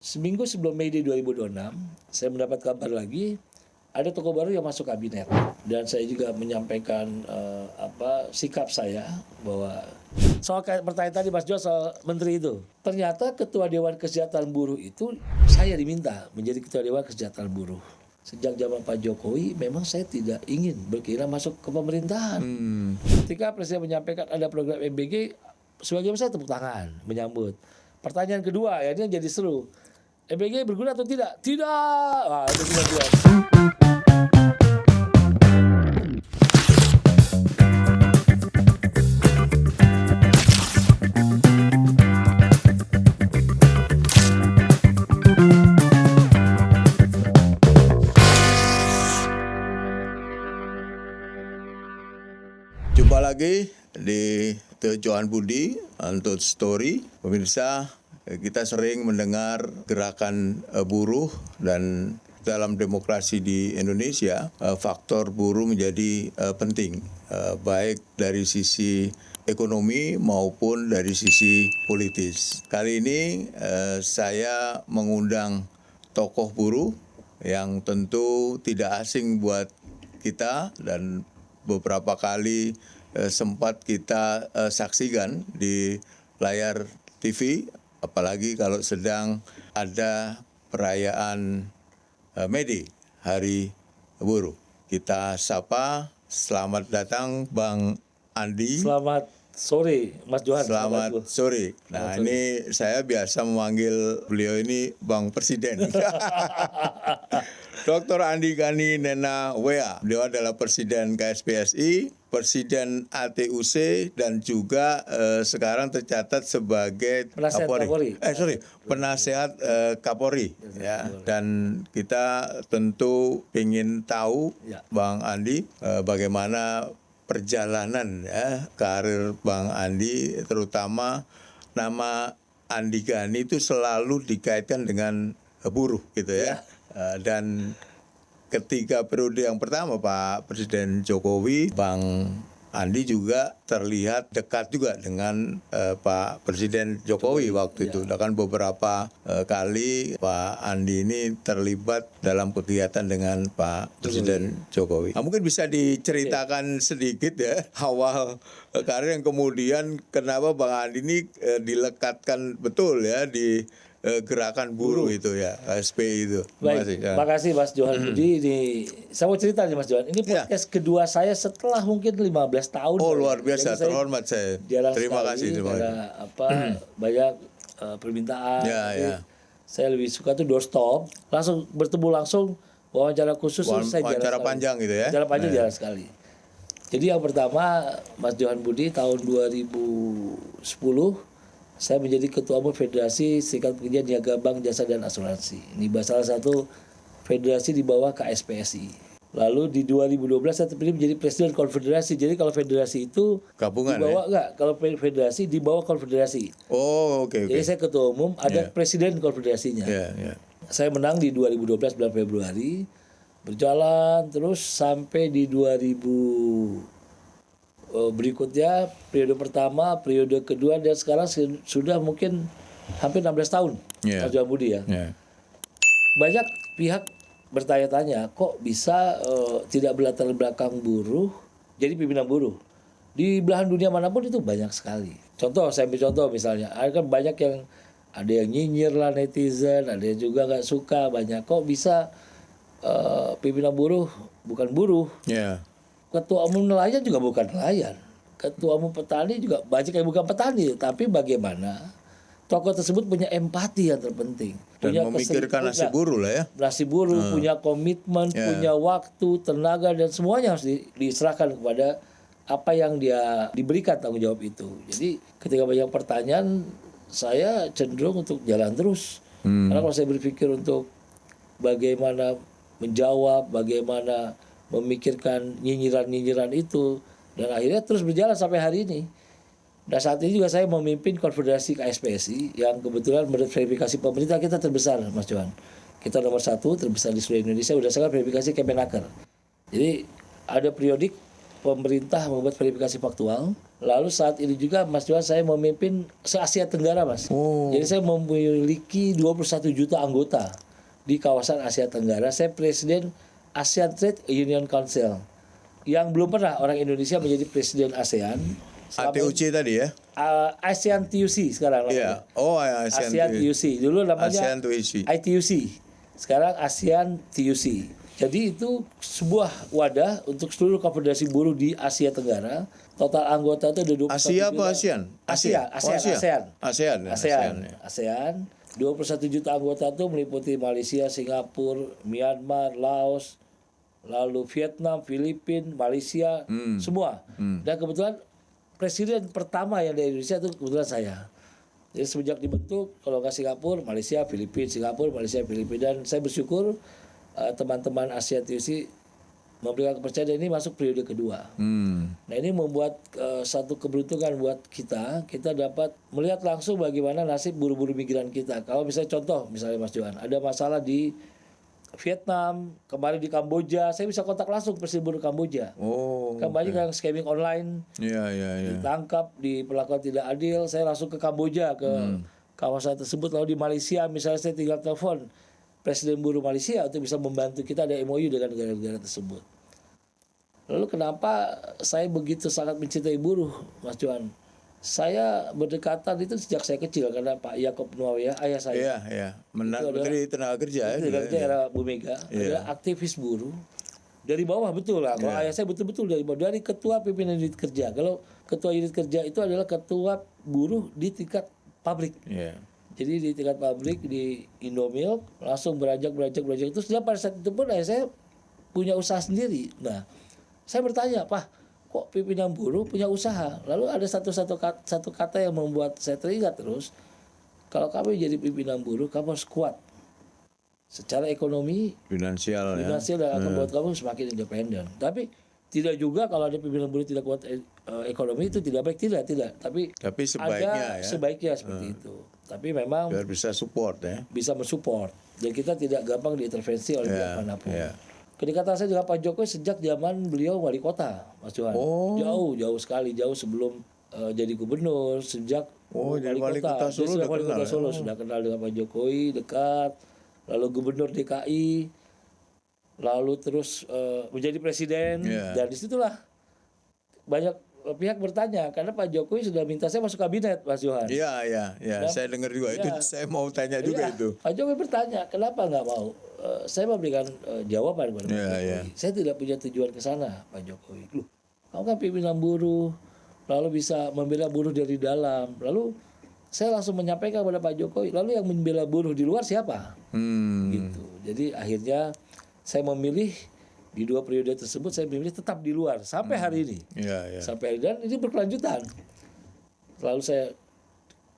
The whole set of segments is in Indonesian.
Seminggu sebelum Mei Day 2026, saya mendapat kabar lagi ada tokoh baru yang masuk kabinet, dan saya juga menyampaikan sikap saya bahwa soal pertanyaan tadi Mas Jo soal menteri itu, ternyata Ketua Dewan Kesejahteraan Buruh itu saya diminta menjadi Ketua Dewan Kesejahteraan Buruh. Sejak zaman Pak Jokowi memang saya tidak ingin berkeinginan masuk ke pemerintahan. Ketika Presiden menyampaikan ada program MBG, sebagian besar tepuk tangan menyambut. Pertanyaan kedua, ya ini yang jadi seru. MBG berguna atau tidak? Tidak. Wah, itu juga. Jumpa lagi di The Johan Budi Untold Story. Pemirsa, kita sering mendengar gerakan buruh, dan dalam demokrasi di Indonesia faktor buruh menjadi penting, baik dari sisi ekonomi maupun dari sisi politis. Kali ini saya mengundang tokoh buruh yang tentu tidak asing buat kita, dan beberapa kali sempat kita saksikan di layar TV, apalagi kalau sedang ada perayaan Mei Day, Hari Buruh. Kita sapa, selamat datang Bang Andi. Selamat sore Mas Johan. Selamat sore. Nah, ini saya biasa memanggil beliau ini Bang Presiden. Dr. Andi Gani Nena Wea. Beliau adalah Presiden KSPSI, Presiden ATUC, dan juga sekarang tercatat sebagai Penasehat Kapolri. Ya. Dan kita tentu ingin tahu, Bang Andi, bagaimana perjalanan karir Bang Andi, terutama nama Andi Gani itu selalu dikaitkan dengan buruh gitu ya. Dan ketika periode yang pertama Pak Presiden Jokowi, Bang Andi juga terlihat dekat juga dengan Pak Presiden Jokowi waktu itu. Bahkan beberapa kali Pak Andi ini terlibat dalam kegiatan dengan Pak Presiden Jokowi. Nah, mungkin bisa diceritakan sedikit ya awal karir, yang kemudian kenapa Bang Andi ini dilekatkan betul ya di gerakan buruh itu ya, KSPI itu. Baik, terima kasih Mas Johan Budi. Saya mau cerita nih Mas Johan. Ini podcast kedua saya setelah mungkin 15 tahun. Oh, luar biasa, terhormat saya. Terima kasih. Banyak permintaan. Saya lebih suka tuh doorstop, langsung bertemu langsung, wawancara khusus. Wawancara panjang gitu ya. Wawancara panjang jarang sekali. Jadi yang pertama Mas Johan Budi tahun 2010 saya menjadi Ketua Umum Federasi Serikat Pekerja Niaga Bank Jasa dan Asuransi. Ini salah satu federasi di bawah KSPSI. Lalu di 2012 saya terpilih menjadi Presiden Konfederasi. Jadi kalau federasi itu gabungan di bawah kalau federasi di bawah konfederasi. Oh, oke. Jadi saya Ketua Umum, ada Presiden Konfederasinya. Saya menang di 2012 bulan Februari. Berjalan terus sampai di 2000 berikutnya, periode pertama, periode kedua, dan sekarang sudah mungkin hampir 16 tahun Mas Johan Budi ya. Banyak pihak bertanya-tanya, kok bisa tidak berlatar belakang buruh jadi pimpinan buruh. Di belahan dunia manapun itu banyak sekali. Saya ambil contoh misalnya, ada kan banyak yang ada yang nyinyir lah netizen, ada yang juga nggak suka, banyak. Kok bisa pimpinan buruh bukan buruh? Ketua Umum nelayan juga bukan nelayan. Ketua Umum petani juga banyak yang bukan petani. Tapi bagaimana tokoh tersebut punya empati yang terpenting. Dan punya memikirkan nasib buruh lah ya. Nasib buruh, punya komitmen, punya waktu, tenaga, dan semuanya harus diserahkan kepada apa yang dia diberikan tanggung jawab itu. Jadi ketika banyak pertanyaan, saya cenderung untuk jalan terus. Karena kalau saya berpikir untuk bagaimana menjawab, bagaimana memikirkan nyinyiran-nyinyiran itu, dan akhirnya terus berjalan sampai hari ini. Dan saat ini juga saya memimpin Konfederasi KSPSI yang kebetulan menurut verifikasi pemerintah kita terbesar, Mas Johan. Kita nomor 1 terbesar di seluruh Indonesia, berdasarkan verifikasi Kemenaker. Jadi ada periodik pemerintah membuat verifikasi faktual. Lalu saat ini juga Mas Johan saya memimpin se-Asia Tenggara, Mas. Jadi saya memiliki 21 juta anggota di kawasan Asia Tenggara. Saya presiden ASEAN Trade Union Council. Yang belum pernah orang Indonesia menjadi presiden ASEAN. ATUC tadi ya? ASEAN TUC sekarang. Iya. Oh, ASEAN TUC. Dulu namanya ASEAN TUC. ITUC. Sekarang ASEAN TUC. Jadi itu sebuah wadah untuk seluruh konfederasi buruh di Asia Tenggara. Total anggota itu ada 21 Asia apa juta. ASEAN? ASEAN. 21 juta anggota itu meliputi Malaysia, Singapura, Myanmar, Laos, lalu Vietnam, Filipina, Malaysia, semua. Dan kebetulan presiden pertama yang dari Indonesia itu kebetulan saya. Jadi semenjak dibentuk, kalau nggak Singapura, Malaysia, Filipina, Singapura, Malaysia, Filipina. Dan saya bersyukur teman-teman ASEAN TUC memberikan kepercayaan ini masuk periode kedua. Nah ini membuat satu keberuntungan buat kita dapat melihat langsung bagaimana nasib buruh-buruh migran kita. Kalau misalnya contoh, misalnya Mas Johan, ada masalah di Vietnam, kemarin di Kamboja, saya bisa kontak langsung presiden buruh Kamboja. Kan banyak yang scamming online, ditangkap, diperlakukan tidak adil, saya langsung ke Kamboja, ke kawasan tersebut. Lalu di Malaysia, misalnya saya tinggal telepon Presiden buruh Malaysia untuk bisa membantu kita, ada MOU dengan negara-negara tersebut. Lalu kenapa saya begitu sangat mencintai buruh, Mas Johan? Saya berdekatan itu sejak saya kecil karena Pak Yaakob Nuawiyah, ayah saya. Iya. Menteri Tenaga Kerja. Tenaga Kerja era Bu Mega, adalah aktivis buruh. Dari bawah betul lah. Kalau ayah saya betul-betul dari bawah, dari ketua pimpinan unit kerja. Kalau ketua unit kerja itu adalah ketua buruh di tingkat pabrik. Jadi di tingkat pabrik di Indomilk langsung beranjak itu. Sudah pada saat itu pun saya punya usaha sendiri. Nah, saya bertanya, Pak, kok pimpinan buruh punya usaha? Lalu ada satu kata yang membuat saya teringat terus. Kalau kamu jadi pimpinan buruh, kamu harus kuat secara ekonomi, finansial dan akan membuat kamu semakin independen. Tapi tidak juga kalau ada pimpinan buruh tidak kuat ekonomi itu tidak baik, tidak. Tapi sebaiknya ada sebaiknya seperti itu. Tapi memang biar bisa support ya. Bisa mensupport dan kita tidak gampang diintervensi oleh pihak manapun. Kedekatan saya dengan Pak Jokowi sejak zaman beliau wali kota, Mas Johan. Jauh sekali, jauh sebelum jadi gubernur, sejak wali kota Solo sudah kenal dengan Pak Jokowi, dekat. Lalu gubernur DKI, lalu terus menjadi presiden, dan disitulah banyak pihak bertanya karena Pak Jokowi sudah minta saya masuk kabinet, Mas Johan. Iya. Saya dengar juga itu. Saya mau tanya juga itu. Pak Jokowi bertanya kenapa nggak mau. Saya memberikan jawaban kepada Pak Jokowi. Saya tidak punya tujuan ke sana, Pak Jokowi. Loh, kamu kan pimpinan buruh, lalu bisa membela buruh dari dalam. Lalu saya langsung menyampaikan kepada Pak Jokowi, lalu yang membela buruh di luar siapa? Gitu. Jadi akhirnya saya memilih di 2 periode tersebut, saya memilih tetap di luar sampai hari ini. Sampai hari ini, dan ini berkelanjutan. Lalu saya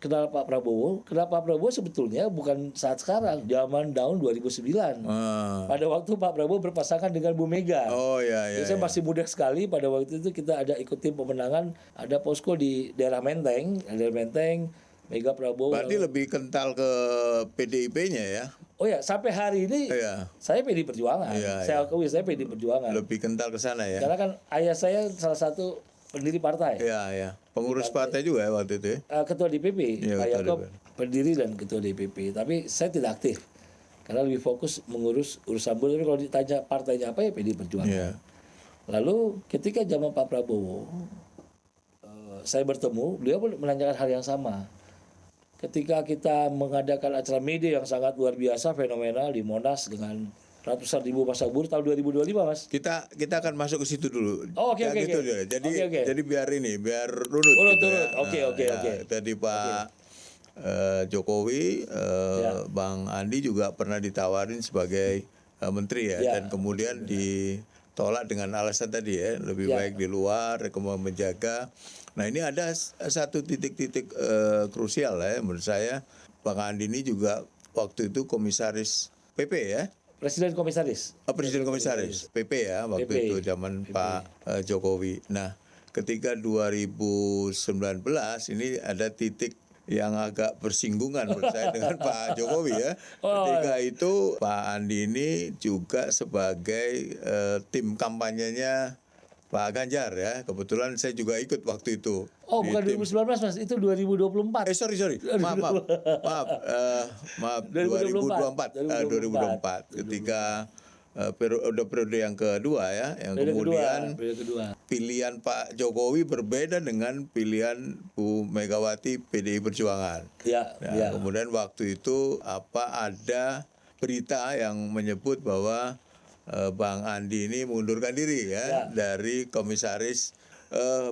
kenal Pak Prabowo. Kenal Pak Prabowo sebetulnya bukan saat sekarang, zaman tahun 2009. Pada waktu Pak Prabowo berpasangan dengan Bu Mega. Jadi saya masih muda sekali. Pada waktu itu kita ada ikut tim pemenangan, ada posko di daerah Menteng, Mega Prabowo. Berarti lebih kental ke PDIP-nya ya? Sampai hari ini saya PD Perjuangan. Saya akui saya PD Perjuangan. Lebih kental ke sana ya? Karena kan ayah saya salah satu pendiri partai. Pengurus partai juga ya waktu itu ya? Ketua DPP. Pak Yaakob pendiri dan ketua DPP. Tapi saya tidak aktif. Karena lebih fokus mengurus urusan buruh. Tapi kalau ditanya partainya apa ya PD Perjuangan. Lalu ketika zaman Pak Prabowo, saya bertemu, beliau pun menanyakan hal yang sama. Ketika kita mengadakan acara media yang sangat luar biasa, fenomenal di Monas dengan ratusan ribu massa buruh tahun 2025, Mas. Kita akan masuk ke situ dulu. Oke. Jadi biar runut. Oke. Tadi Pak Jokowi, Bang Andi juga pernah ditawarin sebagai menteri ya, dan kemudian ditolak dengan alasan tadi ya, lebih baik di luar, kemudian menjaga. Nah ini ada satu titik-titik krusial ya menurut saya. Bang Andi ini juga waktu itu komisaris PP ya? Presiden komisaris. Presiden komisaris PP ya waktu itu zaman Pak Jokowi. Nah ketika 2019 ini ada titik yang agak bersinggungan menurut saya dengan Pak Jokowi ya. Ketika itu Pak Andi ini juga sebagai tim kampanyenya Pak Ganjar ya. Kebetulan saya juga ikut waktu itu. Oh, bukan 2019 Mas, itu 2024. Sorry. Maaf. 2024. Ketika periode yang kedua ya, yang kemudian pilihan Pak Jokowi berbeda dengan pilihan Bu Megawati PDI Perjuangan. Ya. Kemudian waktu itu ada berita yang menyebut bahwa Bang Andi ini mengundurkan diri ya dari komisaris.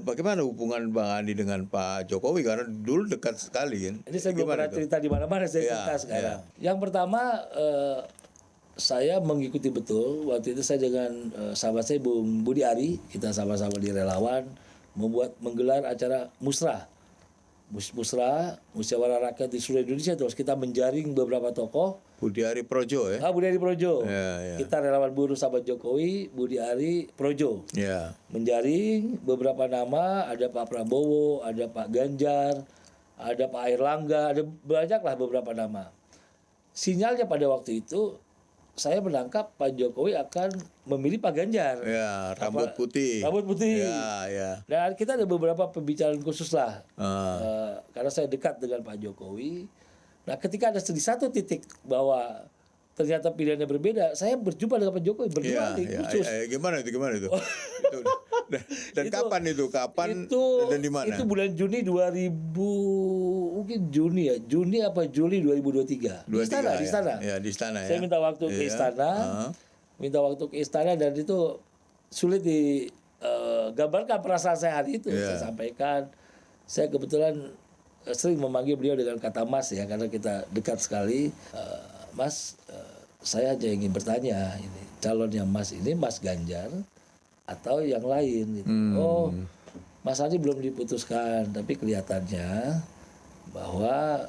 Bagaimana hubungan Bang Andi dengan Pak Jokowi, karena dulu dekat sekali kan? Ini saya belum pernah cerita di mana-mana, saya cerita sekarang. Yang pertama, saya mengikuti betul waktu itu saya dengan sahabat saya Bung Budi Ari, kita sama-sama di relawan menggelar acara musrah musyawarah rakyat di seluruh Indonesia. Terus kita menjaring beberapa tokoh. Budi Ari Projo ya? Budi Ari Projo. Kita relawan buruh sahabat Jokowi, Budi Ari Projo. Menjaring beberapa nama, ada Pak Prabowo, ada Pak Ganjar, ada Pak Airlangga, ada banyaklah beberapa nama. Sinyalnya pada waktu itu saya menangkap Pak Jokowi akan memilih Pak Ganjar. Ya, rambut putih. Ya. Dan kita ada beberapa pembicaraan khusus lah. Karena saya dekat dengan Pak Jokowi. Nah, ketika ada di satu titik bahwa ternyata pilihannya berbeda, saya berjumpa dengan Pak Jokowi berdua khusus. Gimana itu? Dan itu, kapan itu? Dan di mana? Itu bulan Juni 2000, mungkin Juni apa Juli 2023. Di istana. Ya, di istana ya. Saya minta waktu ke istana. Dan itu sulit digambarkan perasaan saya hari itu. Saya sampaikan. Saya kebetulan sering memanggil beliau dengan kata Mas ya, karena kita dekat sekali. Mas, saya hanya ingin bertanya, ini calonnya Mas ini Mas Ganjar atau yang lain gitu. Oh, Mas Andi belum diputuskan, tapi kelihatannya bahwa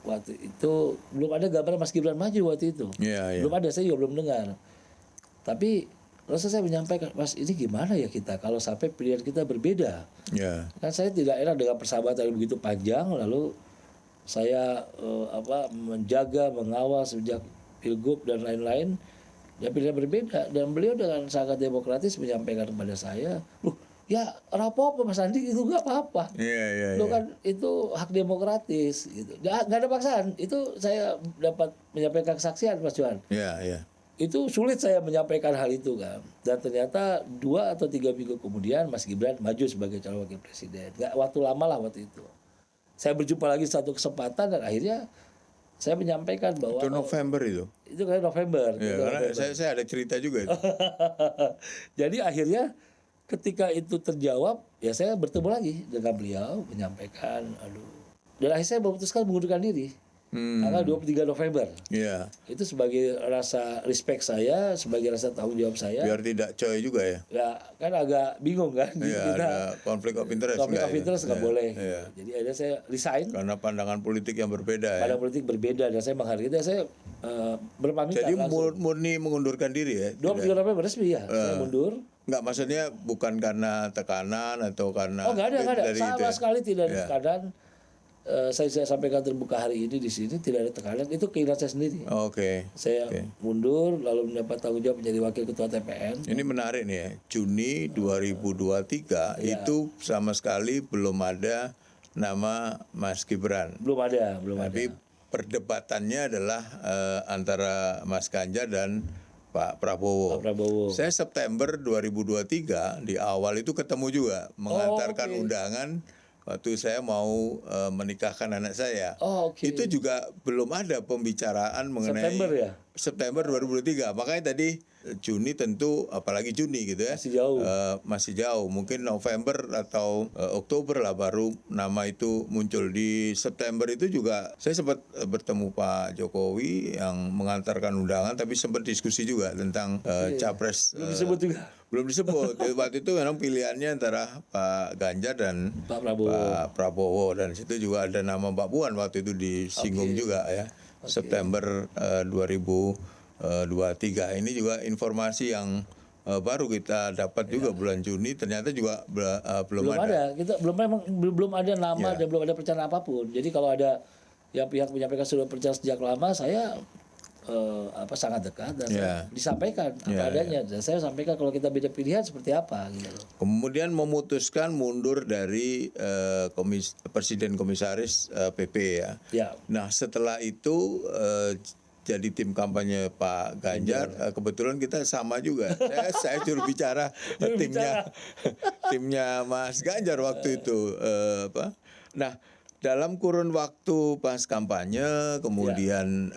waktu itu belum ada gambar Mas Gibran maju waktu itu. Belum ada, saya juga belum dengar. Tapi lalu saya menyampaikan, Mas, ini gimana ya kita kalau sampai pilihan kita berbeda? Kan saya tidak enak dengan persahabatan yang begitu panjang, lalu saya menjaga, mengawal sejak Pilgub dan lain-lain. Ya pilihan berbeda, dan beliau dengan sangat demokratis menyampaikan kepada saya, ya rapopo Mas Andi, itu nggak apa-apa. Kan itu hak demokratis gitu. Nggak ada paksaan. Itu saya dapat menyampaikan kesaksian Mas Johan. Itu sulit saya menyampaikan hal itu kan. Dan ternyata 2 atau 3 minggu kemudian Mas Gibran maju sebagai calon wakil presiden. Nggak waktu lama lah waktu itu. Saya berjumpa lagi satu kesempatan dan akhirnya saya menyampaikan bahwa itu November itu kan November. Karena saya ada cerita juga itu. Jadi akhirnya ketika itu terjawab, ya saya bertemu lagi dengan beliau menyampaikan, dan akhirnya saya memutuskan mengundurkan diri tanggal 23 November. Itu sebagai rasa respect saya, sebagai rasa tanggung jawab saya. Biar tidak coy juga ya. Ya kan agak bingung kan. Kita ada konflik of interest. Konflik of interest nggak boleh. Jadi akhirnya saya resign. Karena pandangan politik yang berbeda. Pandangan politik berbeda, dan saya menghargai. Dan saya berpamit. Jadi murni mengundurkan diri ya. 23 November resmi ya. Saya mundur. Enggak, maksudnya bukan karena tekanan atau karena. Oh nggak ada. Sama sekali tidak ada tekanan. Saya sampaikan terbuka hari ini di sini, tidak ada tekanan, itu keinginan saya sendiri. Saya mundur lalu mendapat tanggung jawab menjadi wakil ketua TPN. Ini menarik nih ya, Juni 2023 itu sama sekali belum ada nama Mas Gibran. Belum ada. Tapi perdebatannya adalah antara Mas Ganjar dan Pak Prabowo. Saya September 2023 di awal itu ketemu juga, mengantarkan undangan. Waktu saya mau menikahkan anak saya, itu juga belum ada pembicaraan mengenai September 2023. Makanya tadi Juni tentu, apalagi Juni gitu ya, masih jauh. Mungkin November atau Oktober lah baru nama itu muncul. Di September itu juga saya sempat bertemu Pak Jokowi yang mengantarkan undangan, tapi sempat diskusi juga tentang capres. Belum disebut juga. Belum disebut. Waktu itu memang pilihannya antara Pak Ganjar dan Pak Prabowo. Dan situ juga ada nama Mbak Puan waktu itu disinggung juga ya. September 2023. Ini juga informasi yang baru kita dapat juga bulan Juni. Ternyata juga belum ada. Kita belum ada nama dan belum ada perencanaan apapun. Jadi kalau ada yang pihak menyampaikan sudah perencanaan sejak lama, saya sangat dekat dan saya disampaikan apa adanya. Dan saya sampaikan kalau kita beda pilihan seperti apa gitu. Kemudian memutuskan mundur dari presiden komisaris PP ya. Nah setelah itu jadi tim kampanye Pak Ganjar. Kebetulan kita sama juga. Saya juru bicara timnya Mas Ganjar waktu itu. Nah dalam kurun waktu pas kampanye, kemudian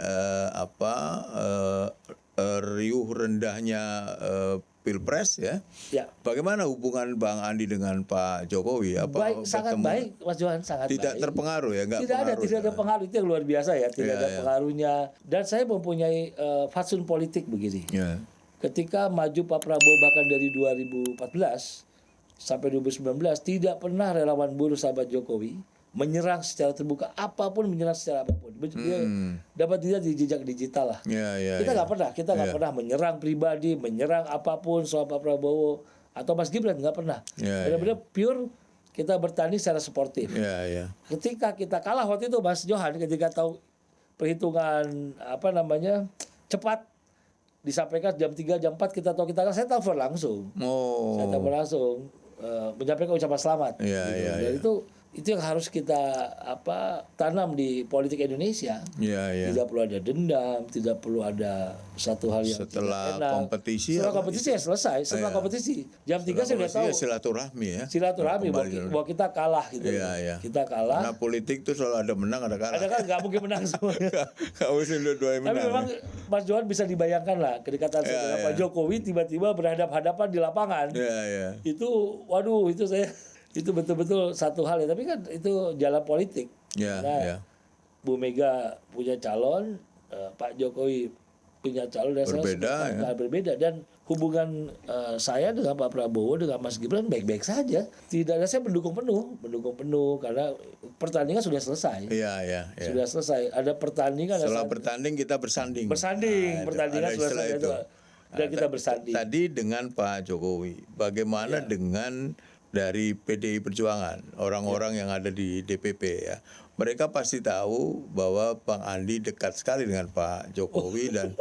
riuh rendahnya Pilpres ya. Bagaimana hubungan Bang Andi dengan Pak Jokowi? Baik, sangat baik, Mas Johan, sangat tidak baik. Terpengaruh ya? Tidak ada pengaruh, itu yang luar biasa ya. Tidak ada pengaruhnya. Dan saya mempunyai fatsun politik begini. Ketika maju Pak Prabowo bahkan dari 2014 sampai 2019 tidak pernah relawan buruh sahabat Jokowi menyerang secara terbuka, menyerang secara apapun. Dia dapat dilihat di jejak digital lah. Kita nggak pernah menyerang pribadi, menyerang apapun soal Pak Prabowo atau Mas Gibran, nggak pernah. Benar-benar pure kita bertanding secara sportif. Ketika kita kalah waktu itu Mas Johan, ketika tahu perhitungan cepat disampaikan jam 3, jam 4 kita tahu kita kalah, saya telepon langsung. Saya telepon langsung menyampaikan ucapan selamat. Dan itu yang harus kita tanam di politik Indonesia. Tidak perlu ada dendam, tidak perlu ada satu hal yang setelah tidak enak. kompetisi. Setelah kompetisi ya selesai. Setelah kompetisi jam 3 saya sudah tahu. Silaturahmi ya. Silaturahmi bahwa kita kalah gitu. Kita kalah. Karena politik itu selalu ada menang, ada kalah. Ada kan nggak mungkin menang semuanya. Nggak mungkin dua-duanya menang. Tapi memang Mas Johan bisa dibayangkan lah kedekatan saya dengan Pak Jokowi tiba-tiba berhadap-hadapan di lapangan. Itu waduh itu betul-betul satu hal ya, tapi kan itu jalan politik. Bu Mega punya calon, Pak Jokowi punya calon, dan berbeda. Dan hubungan saya dengan Pak Prabowo dengan Mas Gibran baik-baik saja. Tidak ada, saya mendukung penuh karena pertandingan sudah selesai. Sudah selesai. Ada pertandingan. Setelah bertanding kita bersanding. Pertandingan sudah selesai itu. Dan kita bersanding. Tadi dengan Pak Jokowi, bagaimana dengan dari PDI Perjuangan, orang-orang yang ada di DPP ya, mereka pasti tahu bahwa Bang Andi dekat sekali dengan Pak Jokowi dan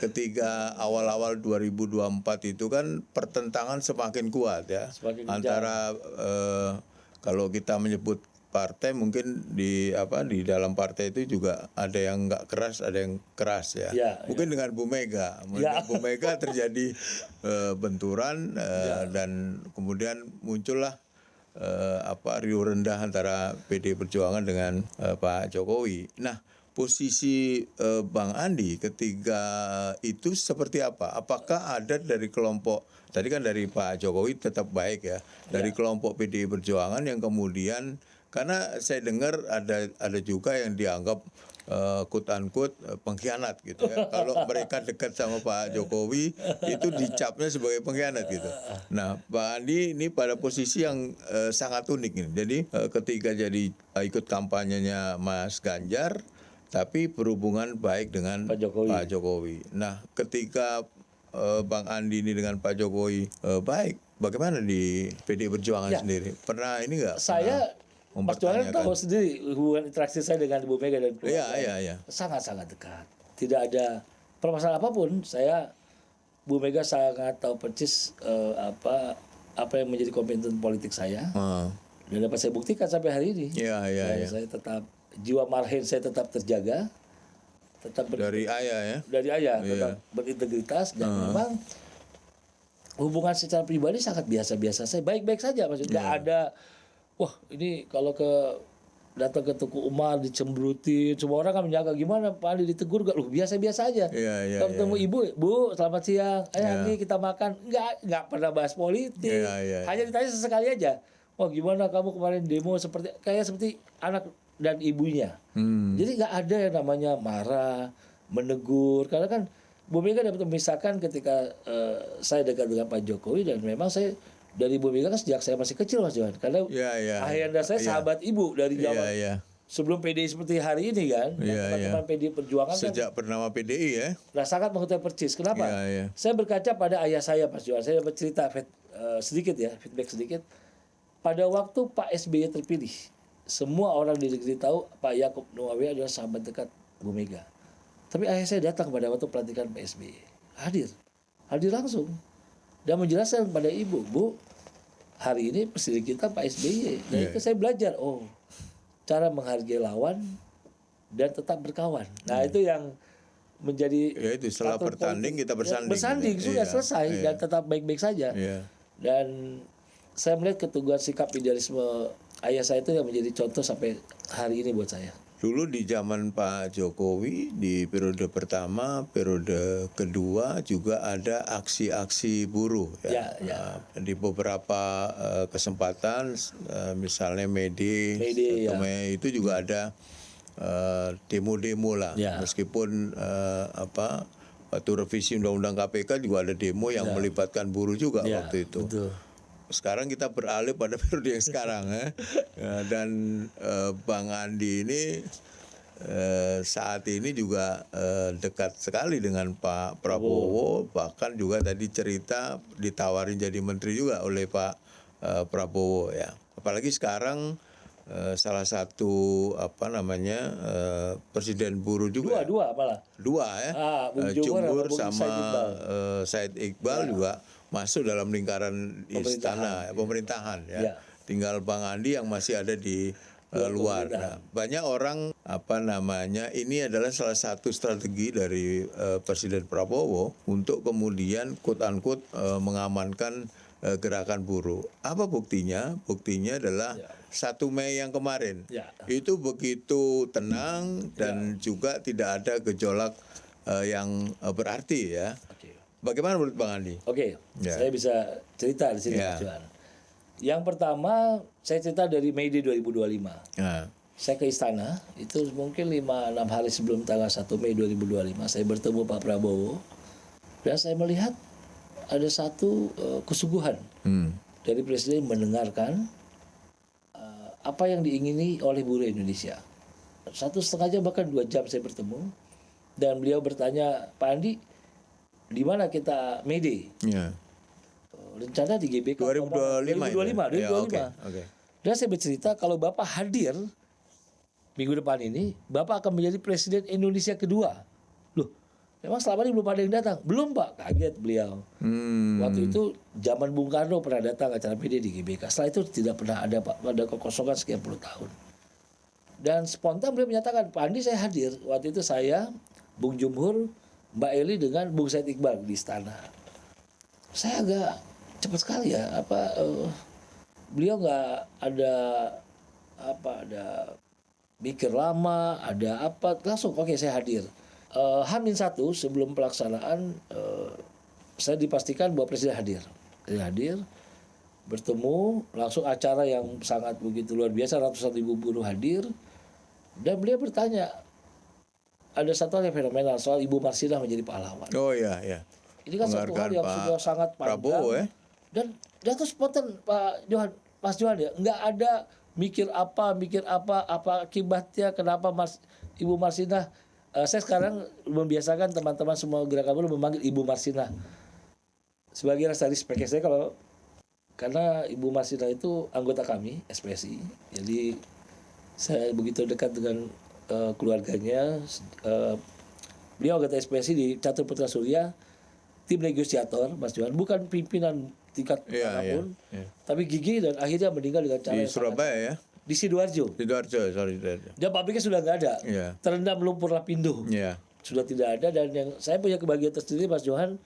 ketika awal-awal 2024 itu kan pertentangan semakin kuat ya, antara kalau kita menyebut partai mungkin di dalam partai itu juga ada yang nggak keras, ada yang keras ya. Mungkin dengan Bu Mega, Bu Mega terjadi benturan dan kemudian muncullah riuh rendah antara PD Perjuangan dengan Pak Jokowi. Nah, posisi Bang Andi ketika itu seperti apa? Apakah ada dari kelompok, tadi kan dari Pak Jokowi tetap baik ya, dari kelompok PDI Perjuangan yang kemudian, karena saya dengar ada juga yang dianggap quote-unquote pengkhianat gitu ya. Kalau mereka dekat sama Pak Jokowi itu dicapnya sebagai pengkhianat gitu. Nah, Pak Andi ini pada posisi yang sangat unik ini. Jadi ketika jadi ikut kampanyenya Mas Ganjar, tapi berhubungan baik dengan Pak Jokowi. Nah, ketika Bang Andi ini dengan Pak Jokowi baik, bagaimana di PDI Perjuangan sendiri? Pernah ini nggak? Saya Mas Johan tahu sendiri hubungan interaksi saya dengan Bu Mega dan keluarga sangat-sangat dekat. Tidak ada permasalahan apapun. Bu Mega sangat tahu persis apa yang menjadi komitmen politik saya. Dan dapat saya buktikan sampai hari ini. Saya tetap, jiwa marhen saya tetap terjaga. Dari ayah ya? Dari ayah, tetap berintegritas. Dan memang hubungan secara pribadi sangat biasa-biasa. Saya baik-baik saja. Maksudnya nggak ada, wah ini kalau datang ke Tuku Umar dicemberutin, semua orang kan menyangka gimana Pak Andi ditegur, gak, biasa-biasa aja. Kalau ketemu ibu, Bu selamat siang, Andi kita makan, nggak pernah bahas politik, hanya ditanya sesekali aja, wah gimana kamu kemarin demo, seperti anak dan ibunya. Jadi nggak ada yang namanya marah, menegur, karena kan Bu Mega dapat memisahkan ketika saya dekat dengan Pak Jokowi, dan memang saya dari Bu Mega kan sejak saya masih kecil Mas Johan, karena ayahanda saya sahabat ibu dari zaman sebelum PDI seperti hari ini kan, teman-teman PDI Perjuangan sejak bernama PDI ya. Nah sangat mengetahui persis. Kenapa? Saya berkaca pada ayah saya Mas Johan, saya dapat cerita feedback sedikit. Pada waktu Pak SBY terpilih, semua orang di negeri tahu Pak Yakub Nuwawi adalah sahabat dekat Bu Mega. Tapi ayah saya datang pada waktu pelantikan Pak SBY. Hadir langsung. Dan menjelaskan pada ibu, Bu, hari ini presiden kita Pak SBY. Dan itu saya belajar, cara menghargai lawan dan tetap berkawan. Nah itu yang menjadi ya itu setelah bertanding kita bersanding sudah selesai dan tetap baik-baik saja. Dan saya melihat keteguhan sikap idealisme ayah saya itu yang menjadi contoh sampai hari ini buat saya. Dulu di zaman Pak Jokowi di periode pertama, periode kedua juga ada aksi-aksi buruh ya. Di beberapa kesempatan misalnya Mede itu juga ada demo-demo lah. Meskipun waktu revisi Undang-Undang KPK juga ada demo yang melibatkan buruh juga waktu itu. Betul. Sekarang kita beralih pada periode yang sekarang dan Bang Andi ini saat ini juga dekat sekali dengan Pak Prabowo, bahkan juga tadi cerita ditawarin jadi menteri juga oleh Pak Prabowo ya. Apalagi sekarang salah satu presiden buruh juga. Dua ya. Jumhur sama Said Iqbal juga masuk dalam lingkaran istana pemerintahan ya. Tinggal Bang Andi yang masih ada di luar. Nah, banyak orang ini adalah salah satu strategi dari Presiden Prabowo untuk kemudian quote unquote mengamankan gerakan buruh. Apa buktinya? Buktinya adalah 1 Mei yang kemarin. Itu begitu tenang dan juga tidak ada gejolak yang berarti ya. Bagaimana menurut Bang Andi? Saya bisa cerita di sini, Mas Johan. Yang pertama, saya cerita dari Mei 2025. Saya ke istana, itu mungkin 5-6 hari sebelum tanggal 1 Mei 2025. Saya bertemu Pak Prabowo, dan saya melihat ada satu kesungguhan dari Presiden mendengarkan apa yang diingini oleh buruh Indonesia. 1,5 jam bahkan 2 jam saya bertemu, dan beliau bertanya, Pak Andi, di mana kita Mede? Rencana di GBK 2025. Dan saya bercerita kalau Bapak hadir minggu depan ini, Bapak akan menjadi Presiden Indonesia kedua. Loh, memang selama ini belum ada yang datang? Belum Pak, kaget beliau. Waktu itu zaman Bung Karno pernah datang acara Mede di GBK. Setelah itu tidak pernah ada Pak, ada kekosongan sekian puluh tahun. Dan spontan beliau menyatakan, Pak Andi saya hadir. Waktu itu saya, Bung Jumhur, Mbak Eli dengan Bung Said Iqbal di istana. Saya agak cepat sekali ya, beliau nggak ada mikir lama, ada apa, langsung oke saya hadir. H-1 sebelum pelaksanaan saya dipastikan bahwa Presiden hadir. Bertemu, langsung acara yang sangat begitu luar biasa, ratusan ribu buruh hadir, dan beliau bertanya, ada satu hal yang fenomenal soal Ibu Marsinah menjadi pahlawan. Ini kan satu hal yang sudah sangat panjang. Dan terus spontan Mas Johan ya, nggak ada mikir apa akibatnya, kenapa Ibu Marsinah. Saya sekarang membiasakan teman-teman semua gerakan buruh memanggil Ibu Marsinah sebagai rasa respect saya karena Ibu Marsinah itu anggota kami SPSI. Jadi saya begitu dekat dengan keluarganya. Beliau anggota SPSI di Catur Putra Surya, tim negosiator, Mas Johan, bukan pimpinan tingkat manapun, tapi gigih dan akhirnya meninggal dengan cara di Surabaya ya? Di Sidoarjo. Dan pabriknya sudah nggak ada, terendam lumpur lapindo, sudah tidak ada. Dan yang saya punya kebahagiaan tersendiri, Mas Johan,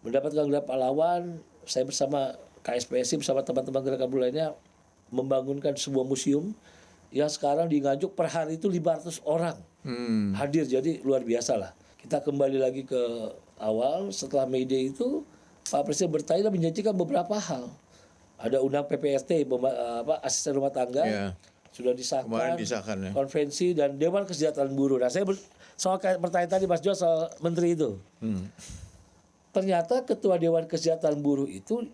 mendapatkan gelar pahlawan. Saya bersama KSPSI bersama teman-teman gerakan buruh lainnya membangunkan sebuah museum yang sekarang di Nganjuk per hari itu 500 orang hadir, jadi luar biasa lah. Kita kembali lagi ke awal, setelah May Day itu Pak Presiden bertanya dan menjanjikan beberapa hal. Ada undang PPST, asisten rumah tangga, sudah disahkan ya. Konvensi dan Dewan Kesejahteraan Buruh. Nah, saya soal pertanyaan tadi Mas Jo soal menteri itu. Ternyata ketua Dewan Kesejahteraan Buruh itu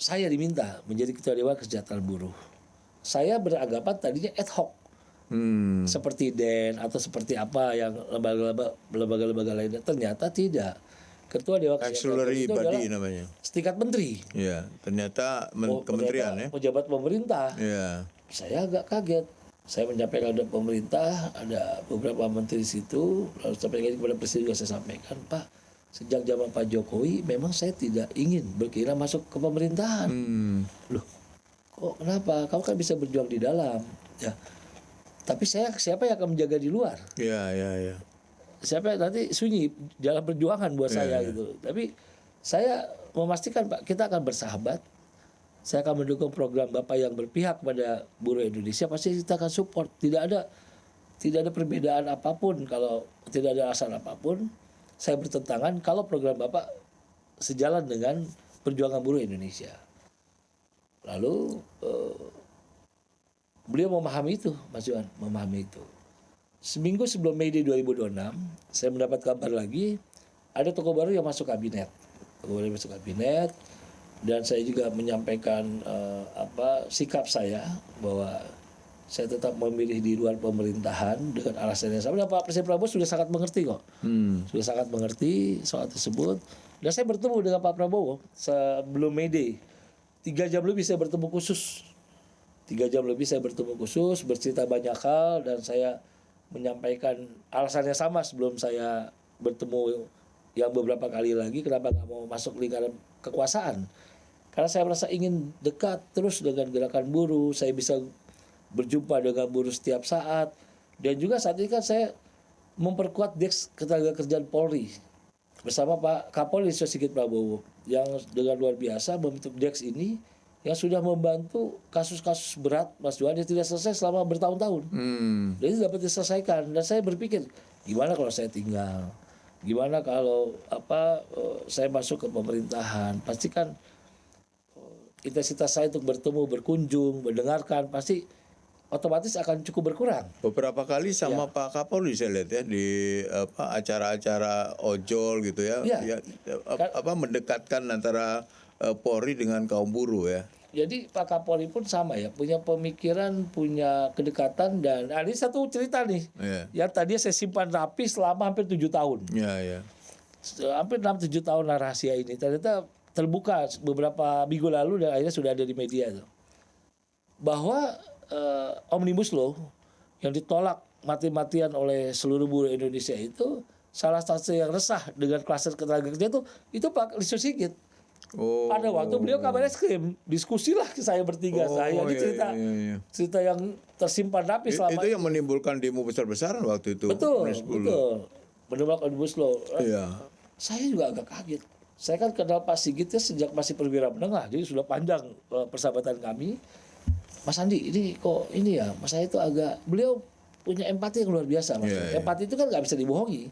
saya diminta menjadi ketua Dewan Kesejahteraan Buruh. Saya beranggapan tadinya ad hoc, seperti DEN atau seperti apa yang lembaga-lembaga lainnya. Ternyata tidak. Ketua Dewan Kesejahteraan Buruh itu adalah namanya. Setingkat menteri. Iya, ternyata kementerian ya. Pejabat pemerintah. Iya. Saya agak kaget. Saya menyampaikan kepada pemerintah, ada beberapa menteri di situ, lalu sampaikan kepada presiden juga saya sampaikan, Pak, sejak zaman Pak Jokowi memang saya tidak ingin berkeinginan masuk ke pemerintahan. Loh, kok kenapa? Kamu kan bisa berjuang di dalam. Ya. Tapi siapa yang akan menjaga di luar? Ya. Siapa yang nanti sunyi dalam perjuangan buat saya gitu. Tapi saya memastikan Pak, kita akan bersahabat. Saya akan mendukung program Bapak yang berpihak pada buruh Indonesia, pasti kita akan support. Tidak ada perbedaan apapun, kalau tidak ada alasan apapun. Saya bertentangan kalau program Bapak sejalan dengan perjuangan buruh Indonesia. Lalu beliau memahami itu, Mas Johan, memahami itu. Seminggu sebelum Mei Day 2026, saya mendapat kabar lagi ada tokoh baru yang masuk kabinet. Dan saya juga menyampaikan sikap saya bahwa saya tetap memilih di luar pemerintahan dengan alasan yang sama. Dan Pak Presiden Prabowo sudah sangat mengerti kok, sudah sangat mengerti soal tersebut. Dan saya bertemu dengan Pak Prabowo sebelum Mei Day, 3 jam lebih saya bertemu khusus. 3 jam lebih saya bertemu khusus, bercerita banyak hal, dan saya menyampaikan alasannya sama sebelum saya bertemu yang beberapa kali lagi, kenapa nggak mau masuk lingkaran kekuasaan. Karena saya merasa ingin dekat terus dengan gerakan buruh, saya bisa berjumpa dengan buruh setiap saat. Dan juga saat ini kan saya memperkuat Deks Ketenagakerjaan Polri bersama Pak Kapolri Sigit Prabowo yang dengan luar biasa membentuk Deks ini yang sudah membantu kasus-kasus berat Mas Johan yang tidak selesai selama bertahun-tahun. Jadi dapat diselesaikan. Dan saya berpikir, gimana kalau saya tinggal? Gimana kalau saya masuk ke pemerintahan? Pasti kan intensitas saya untuk bertemu, berkunjung, mendengarkan pasti otomatis akan cukup berkurang. Beberapa kali sama Pak Kapolri saya lihat ya di acara-acara ojol gitu ya, mendekatkan antara Polri dengan kaum buruh ya. Jadi Pak Kapolri pun sama ya, punya pemikiran, punya kedekatan. Dan ini satu cerita nih, yang tadinya saya simpan rapi selama hampir 7 tahun. Hampir 6-7 tahun lah rahasia ini. Ternyata terbuka beberapa minggu lalu dan akhirnya sudah ada di media tuh. Bahwa Omnibus Law yang ditolak mati-matian oleh seluruh buruh Indonesia itu, salah satu yang resah dengan klaster ketenagakerjaan itu Pak Listio Sigit. Pada waktu beliau kabar eskrim, diskusilah saya bertiga, ini cerita yang tersimpan rapi selama itu yang menimbulkan demo besar-besaran waktu itu. Betul. Menimbulkan Omnibus Law. Saya juga agak kaget. Saya kan kenal Pak Sigitnya sejak masih perwira menengah, jadi sudah panjang persahabatan kami. Mas Andi, ini kok ini ya, Mas saya itu beliau punya empati yang luar biasa. Empati itu kan nggak bisa dibohongi.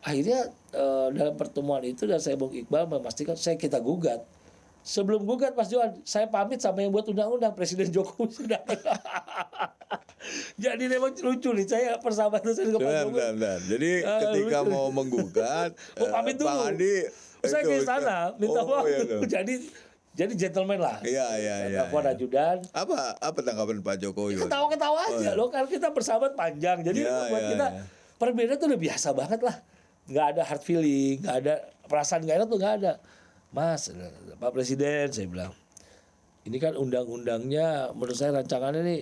Akhirnya dalam pertemuan itu dan saya Bung Iqbal memastikan kita gugat. Sebelum gugat Mas Johan, saya pamit sama yang buat undang-undang, Presiden Jokowi sudah. Jadi memang lucu nih, saya persahabatan saya dengan Pak Jokowi. Jadi ketika mau menggugat, pamit dulu. Pak Andi, saya ke sana minta waktu. Jadi gentleman lah. Telepon ajudan. Apa tanggapan Pak Jokowi? Ketawa-ketawa aja loh, karena kita bersahabat panjang. Jadi buat kita perbedaan itu udah biasa banget lah. Nggak ada hard feeling, nggak ada perasaan nggak enak tuh nggak ada. Mas, Pak Presiden, saya bilang, ini kan undang-undangnya menurut saya rancangannya nih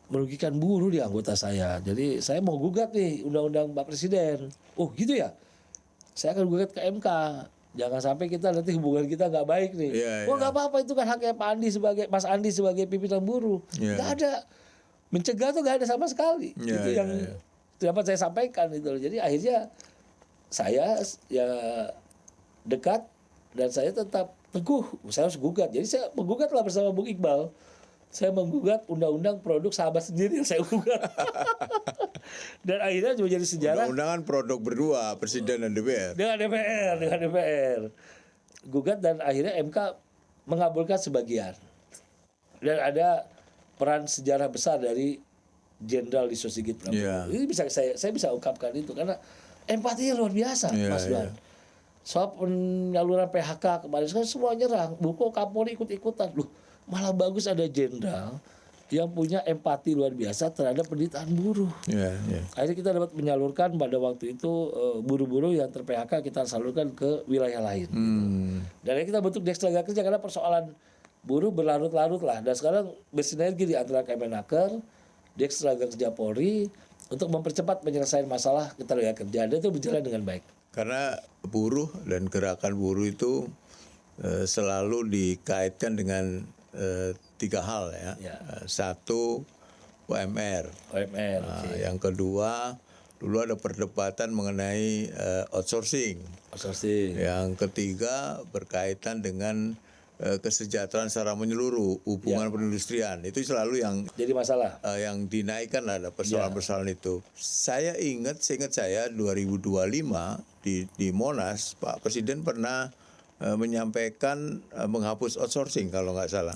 merugikan buruh di anggota saya. Jadi saya mau gugat nih undang-undang Pak Presiden. Oh gitu ya? Saya akan gugat ke MK. Jangan sampai kita nanti hubungan kita nggak baik nih. Nggak apa-apa, itu kan haknya Pak Andi Mas Andi sebagai pimpinan buruh. Nggak ada. Mencegah tuh nggak ada sama sekali. Itu yang dapat saya sampaikan itu. Jadi akhirnya saya ya dekat dan saya tetap teguh, saya harus gugat. Jadi saya menggugatlah bersama Bung Iqbal. Saya menggugat undang-undang produk sahabat sendiri yang saya gugat. Dan akhirnya juga jadi sejarah. Undang-undangan produk berdua, Presiden dan DPR. Dengan DPR. Gugat dan akhirnya MK mengabulkan sebagian. Dan ada peran sejarah besar dari Jenderal Listio Sigit Prabowo. Ini bisa saya bisa ungkapkan itu karena empatinya luar biasa, Mas Johan. Soal penyaluran PHK kemarin kan semua nyerang. Kok Kapolri ikut-ikutan. Loh, malah bagus ada jenderal yang punya empati luar biasa terhadap penderitaan buruh. Akhirnya kita dapat menyalurkan pada waktu itu buruh-buruh yang ter-PHK kita salurkan ke wilayah lain. Dan akhirnya kita bentuk Deks Tenaga Kerja karena persoalan buruh berlarut-larut lah. Dan sekarang bersinergi di antara Kemenaker di Tenaga Kerja Polri untuk mempercepat penyelesaian masalah ketenagakerjaan, dan itu berjalan dengan baik. Karena buruh dan gerakan buruh itu selalu dikaitkan dengan 3 hal ya. Satu, UMR. Yang kedua, dulu ada perdebatan mengenai outsourcing. Yang ketiga berkaitan dengan kesejahteraan secara menyeluruh, hubungan perindustrian. Itu selalu yang jadi masalah. Yang dinaikkan ada persoalan-persoalan itu. Seingat saya 2025 di Monas, Pak Presiden pernah menyampaikan menghapus outsourcing kalau nggak salah.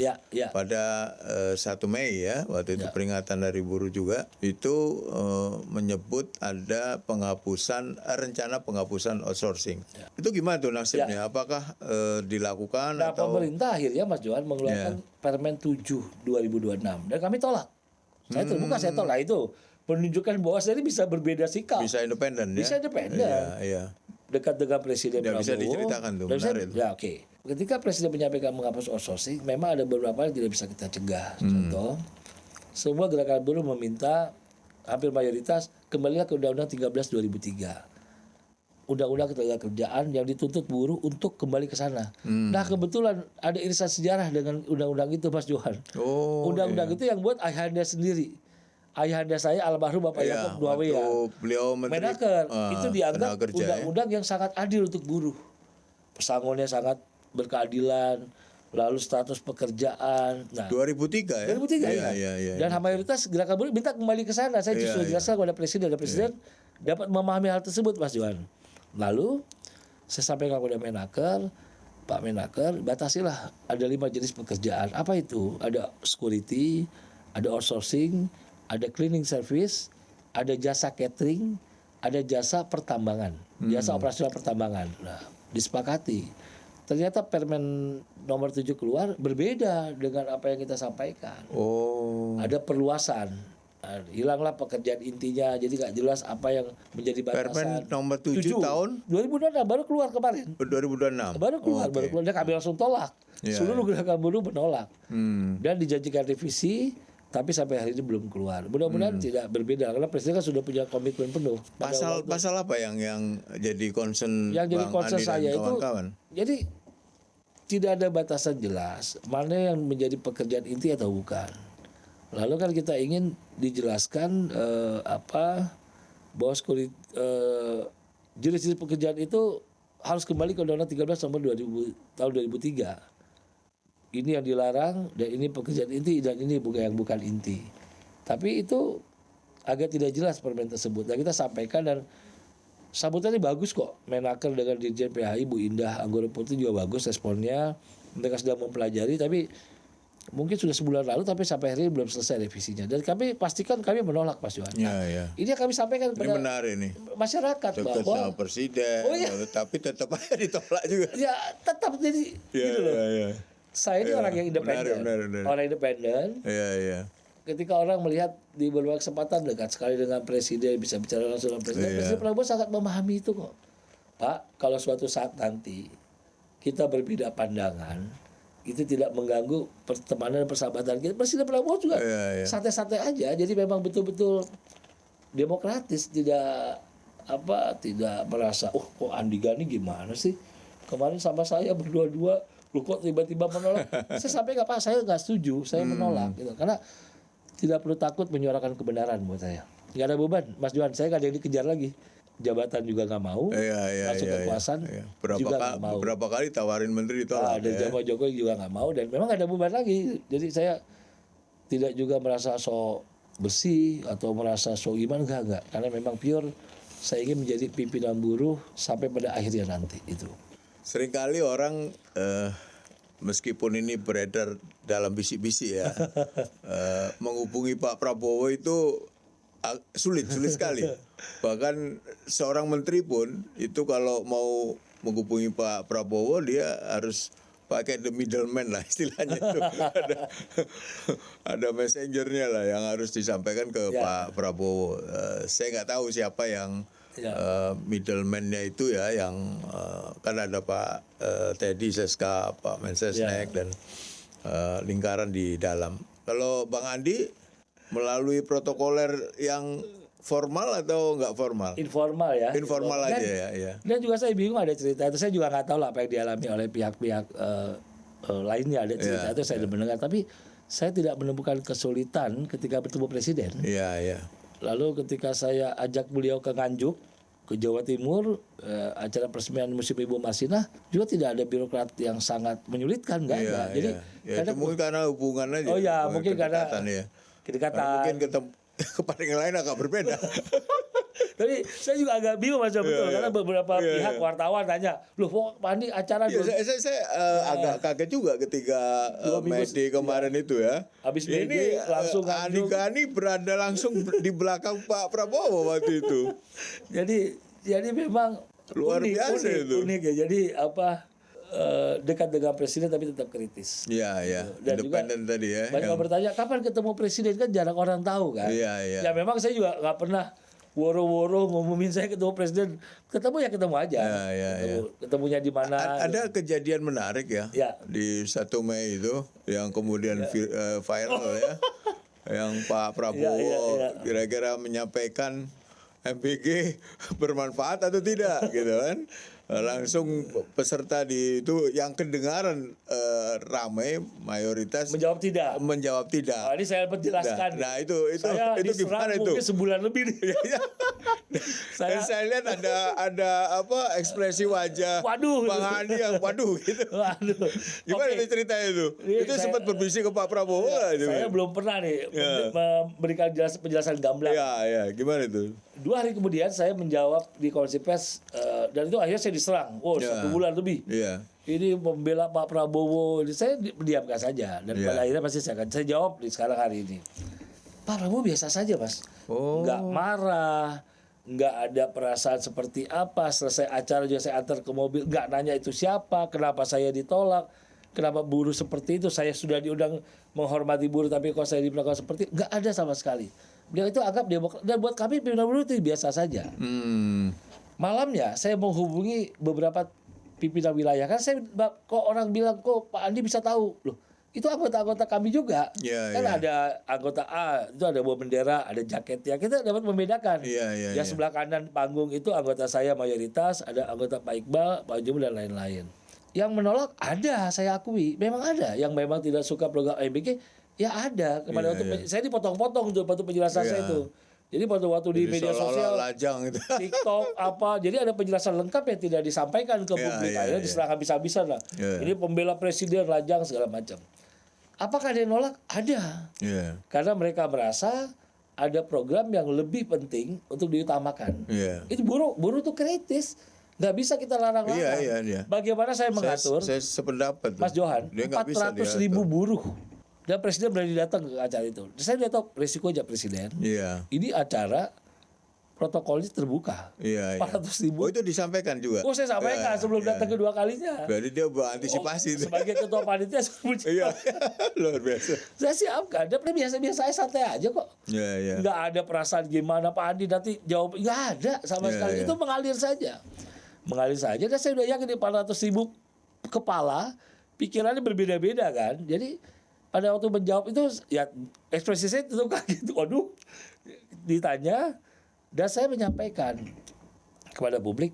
Pada 1 Mei ya, waktu itu peringatan dari buruh juga, itu menyebut ada rencana penghapusan outsourcing. Itu gimana tuh nasibnya? Apakah dilakukan atau? Pemerintah akhirnya Mas Johan mengeluarkan Permen 7 2026 dan kami tolak. Saya terbuka, saya tolak. Itu menunjukkan bahwa saya bisa berbeda sikap. Bisa independen ya? Bisa independen. Dekat dengan Presiden Prabowo. Bisa diceritakan tuh, menarik. Ketika Presiden menyampaikan menghapus outsourcing, memang ada beberapa yang tidak bisa kita cegah. Contoh, semua gerakan buruh meminta, hampir mayoritas, kembalilah ke Undang-Undang 13 2003. Undang-Undang Ketenagakerjaan yang dituntut buruh untuk kembali ke sana. Nah, kebetulan ada irisan sejarah dengan undang-undang itu, Mas Johan. Undang-undang itu yang buat ayahanda sendiri. Ayahanda saya almarhum Bapak Yaakob Duawiya, beliau Menaker, itu dianggap undang-undang yang sangat adil untuk buruh. Pesangonnya sangat berkeadilan, lalu status pekerjaan. Nah, 2003 ya? 2003 ya. Dan mayoritas gerakan buruh minta kembali ke sana. Saya sudah jelaskan kepada Presiden, dan Presiden dapat memahami hal tersebut, Mas Johan. Lalu saya sampaikan kepada Menaker, Pak Menaker, batasilah ada 5 jenis pekerjaan. Apa itu? Ada security, ada outsourcing, ada cleaning service, ada jasa catering, ada jasa pertambangan, jasa operasional pertambangan. Nah, disepakati. Ternyata Permen nomor 7 keluar berbeda dengan apa yang kita sampaikan. Ada perluasan. Nah, hilanglah pekerjaan intinya, jadi nggak jelas apa yang menjadi batasan. Permen nomor 7 tahun 2026 baru keluar kemarin. 2026. Baru keluar. Dan kami langsung tolak. Seluruh gerakan buruh menolak. Dan dijanjikan revisi, tapi sampai hari ini belum keluar. Mudah-mudahan tidak berbeda, karena Presiden kan sudah punya komitmen penuh. Pasal apa yang jadi concern yang jadi Bang concern Andi saya dan itu, kawan-kawan? jadi tidak ada batasan jelas mana yang menjadi pekerjaan inti atau bukan. Lalu kan kita ingin dijelaskan bahwa jenis-jenis pekerjaan itu harus kembali ke Undang-Undang 13 tahun 2003. Ini yang dilarang, dan ini pekerjaan inti, dan ini bukan inti. Tapi itu agak tidak jelas permen tersebut. Dan kita sampaikan, dan sambutannya bagus kok. Menaker dengan Dirjen PHI Bu Indah Anggoro Putri juga bagus responnya. Mereka sedang mempelajari, tapi mungkin sudah sebulan lalu, tapi sampai hari ini belum selesai revisinya. Dan kami pastikan kami menolak, Mas Johan. Ini yang kami sampaikan kepada masyarakat bahwa Presiden, tapi tetap aja ditolak juga. Ya tetap jadi gitu loh. Saya ini orang yang independen. Orang independen. Ketika orang melihat di beberapa kesempatan dekat sekali dengan Presiden, bisa bicara langsung dengan Presiden. Presiden Prabowo sangat memahami itu kok. Pak, kalau suatu saat nanti kita berbeda pandangan, itu tidak mengganggu pertemanan dan persahabatan kita. Presiden Prabowo juga santai-santai aja. Jadi memang betul-betul demokratis, tidak merasa, kok Andi Gani gimana sih? Kemarin sama saya berdua-dua, lu kok tiba-tiba menolak? Saya sampai Pak, saya nggak setuju, saya menolak gitu. Karena tidak perlu takut menyuarakan kebenaran buat saya. Nggak ada beban, Mas Johan. Saya nggak ada yang dikejar lagi. Jabatan juga nggak mau, masuk kekuasaan juga nggak mau. Berapa kali tawarin menteri ditolak. Dan Jokowi juga nggak mau, dan memang nggak ada beban lagi. Jadi saya tidak juga merasa so bersih atau merasa so gimana, enggak. Karena memang pure saya ingin menjadi pimpinan buruh sampai pada akhirnya nanti itu. Seringkali orang meskipun ini beredar dalam bisik-bisik ya, menghubungi Pak Prabowo itu sulit sekali. Bahkan seorang menteri pun itu kalau mau menghubungi Pak Prabowo, dia harus pakai the middleman lah istilahnya itu. Ada messengernya lah yang harus disampaikan ke Pak Prabowo. Saya nggak tahu siapa yang middleman-nya itu ya, yang kan ada Pak Teddy Seska, Pak Mensesnek dan lingkaran di dalam. Kalau Bang Andi melalui protokoler yang formal atau nggak formal? Informal ya. Informal aja ya. Dan juga saya bingung, ada cerita itu, saya juga nggak tahu lah apa yang dialami oleh pihak-pihak lainnya, ada cerita itu saya mendengar, tapi saya tidak menemukan kesulitan ketika bertemu presiden. Iya. Lalu ketika saya ajak beliau ke Nganjuk, ke Jawa Timur, acara peresmian Museum Ibu Marsinah, juga tidak ada birokrat yang sangat menyulitkan, nggak ada. Jadi itu mungkin karena hubungan aja. Oh ya, mungkin karena kedekatan. Mungkin ketemu kepada yang lain agak berbeda. Tapi saya juga agak bingung Mas, betul karena beberapa pihak wartawan tanya, loh Pak Andi acara saya agak kaget juga ketika Medi kemarin itu ya. Habis Medi langsung Andi Gani berada langsung di belakang Pak Prabowo waktu itu. Jadi memang luar biasa itu. Unik ya. Jadi dekat dengan presiden tapi tetap kritis. Iya. Dan independen tadi ya. Banyak yang bertanya kapan ketemu presiden, kan jarang orang tahu kan. Iya. Ya memang saya juga nggak pernah woro-woro ngumumin saya ketemu presiden. Ketemu aja. Ketemunya di mana? Ada kejadian menarik ya. Di 1 Mei itu yang kemudian viral ya. Yang Pak Prabowo kira-kira menyampaikan MBG bermanfaat atau tidak gitu kan. Langsung peserta di itu yang kedengaran ramai mayoritas menjawab tidak. Oh, ini saya menjelaskan. Nah itu gimana itu? Mungkin sebulan lebih nih. saya lihat ada ekspresi wajah Bang Andi yang waduh gitu. Gimana itu ceritanya itu? Itu sempat berbisik ke Pak Prabowo. Saya belum pernah nih memberikan penjelasan gamblang. Iya, gimana itu? 2 hari kemudian saya menjawab di konferensi pers, dan itu akhirnya saya diserang. 1 bulan lebih. Ini membela Pak Prabowo. Saya diamkan saja dan pada akhirnya pasti saya jawab di sekarang hari ini. Pak Prabowo biasa saja, Mas. Nggak marah, nggak ada perasaan seperti apa. Selesai acara juga saya antar ke mobil, nggak nanya itu siapa, kenapa saya ditolak, kenapa buruh seperti itu. Saya sudah diundang menghormati buruh, tapi kok saya diperlakukan seperti itu, nggak ada sama sekali. Dia itu anggap demokrat, dan buat kami pimpinan buruh itu biasa saja. Malamnya saya menghubungi beberapa pimpinan wilayah, kan saya kok orang bilang kok Pak Andi bisa tahu, loh itu anggota-anggota kami juga. Ada anggota A itu ada bawa bendera, ada jaketnya, kita dapat membedakan. Yang sebelah kanan panggung itu anggota saya mayoritas, ada anggota Pak Iqbal, Pak Jumur dan lain-lain. Yang menolak ada, saya akui, memang ada. Yang memang tidak suka program MBG, ya ada. Saya dipotong-potong untuk penjelasan saya itu. Jadi pada waktu di media sosial, lajang itu. TikTok apa, jadi ada penjelasan lengkap yang tidak disampaikan ke publik. Akhirnya diserang habis-habisan lah. Ini pembela presiden lajang segala macam. Apakah dia nolak? Ada. Karena mereka merasa ada program yang lebih penting untuk diutamakan. Itu buruh tuh kritis. Nggak bisa kita larang-larang. Bagaimana saya mengatur? Saya sependapat. Mas Johan, 400.000 buruh. Dan presiden berani datang ke acara itu. Saya udah tahu resiko aja presiden. Ini acara protokolnya terbuka. 400.000. Oh itu disampaikan juga? Saya sampaikan sebelum datang kedua kalinya. Berarti dia berantisipasi. Sebagai ketua panitia. Luar biasa. Saya siapkan. Dia biasa-biasa santai aja kok. Nggak ada perasaan gimana Pak Andi nanti jawab. Nggak ada sama sekali. Itu mengalir saja. Dan saya udah yakin di 400.000 kepala pikirannya berbeda-beda kan. Jadi pada waktu menjawab itu ya ekspresi saya tetap kaget. Waduh, ditanya dan saya menyampaikan kepada publik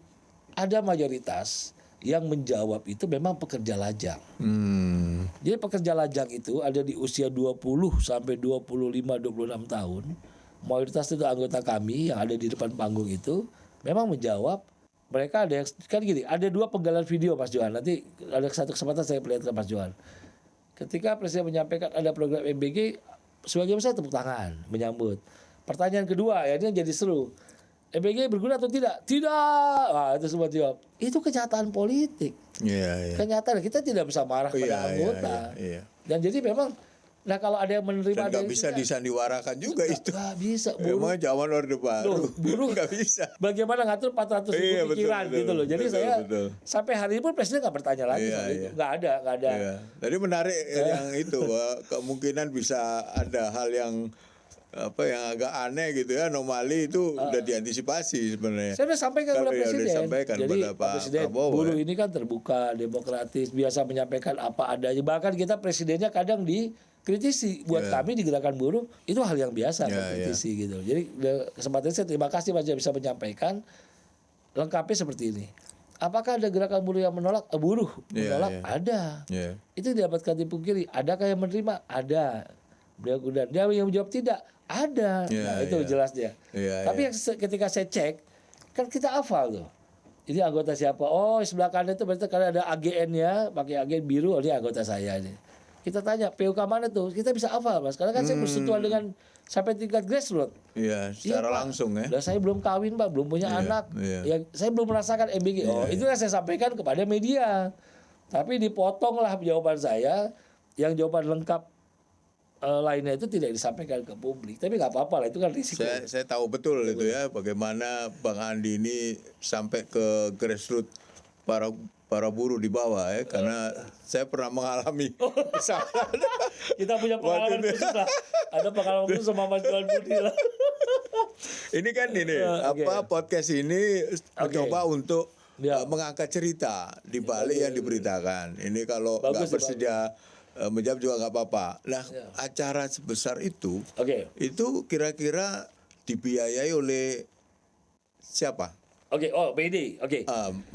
ada mayoritas yang menjawab itu memang pekerja lajang. Jadi pekerja lajang itu ada di usia 20 sampai 25-26 tahun. Mayoritas itu anggota kami yang ada di depan panggung itu memang menjawab. Mereka ada yang kan gini, ada 2 penggalan video Mas Johan. Nanti ada satu kesempatan saya perlihatkan Mas Johan. Ketika presiden menyampaikan ada program MBG, sebagian besar tepuk tangan menyambut. Pertanyaan kedua, ya ini yang jadi seru. MBG berguna atau tidak? Tidak. Wah, itu semua jawab. Itu kenyataan politik. Kenyataan kita tidak bisa marah pada anggota. Dan jadi memang, nah kalau ada yang menerima, dan nggak bisa disandiwarakan juga itu. Nggak bisa. Emang zaman Orde Baru. Buruh nggak bisa. Bagaimana ngatur 400.000 pikiran gitu loh. Jadi sampai hari ini pun presiden nggak bertanya lagi soal itu. Nggak ada. Jadi menarik yang itu, kemungkinan bisa ada hal yang agak aneh gitu ya, anomali itu udah diantisipasi sebenarnya. Saya udah sampaikan kepada presiden. Jadi Pak presiden Prabowo, buruh ini kan terbuka, demokratis, biasa menyampaikan apa adanya. Bahkan kita presidennya kadang kritisi. Buat kami di Gerakan Buruh itu hal yang biasa kritisi gitu. Jadi kesempatan saya terima kasih Mas bisa menyampaikan lengkapnya seperti ini. Apakah ada Gerakan Buruh yang menolak? Buruh menolak? Ada. Itu didapatkan dipungkiri. Adakah yang menerima? Ada. Dia yang menjawab tidak? Ada. Nah itu jelasnya. Tapi ketika saya cek, kan kita hafal tuh. Ini anggota siapa? Oh sebelah kanan itu berarti karena ada AGN-nya, pakai AGN biru, ini anggota saya ini. Kita tanya PUK mana tuh? Kita bisa hafal Mas. Karena kan saya bersentuhan dengan sampai tingkat grassroots. Iya, secara langsung ya. Dan saya belum kawin Pak, belum punya anak. Ya, saya belum merasakan MBG. Itu yang saya sampaikan kepada media. Tapi dipotonglah jawaban saya, yang jawaban lengkap lainnya itu tidak disampaikan ke publik. Tapi nggak apa-apa lah, itu kan risiko. Saya tahu betul itu ya, bagaimana Bang Andi ini sampai ke grassroots para buruh di bawah ya, karena saya pernah mengalami. Kita punya pengalaman khusus lah. Ada pengalaman khusus sama Mas Johan Budi lah. Ini kan podcast ini mencoba untuk mengangkat cerita di balik yang diberitakan. Ini kalau nggak bersedia menjawab juga nggak apa-apa. Nah, acara sebesar itu, itu kira-kira dibiayai oleh siapa? BD.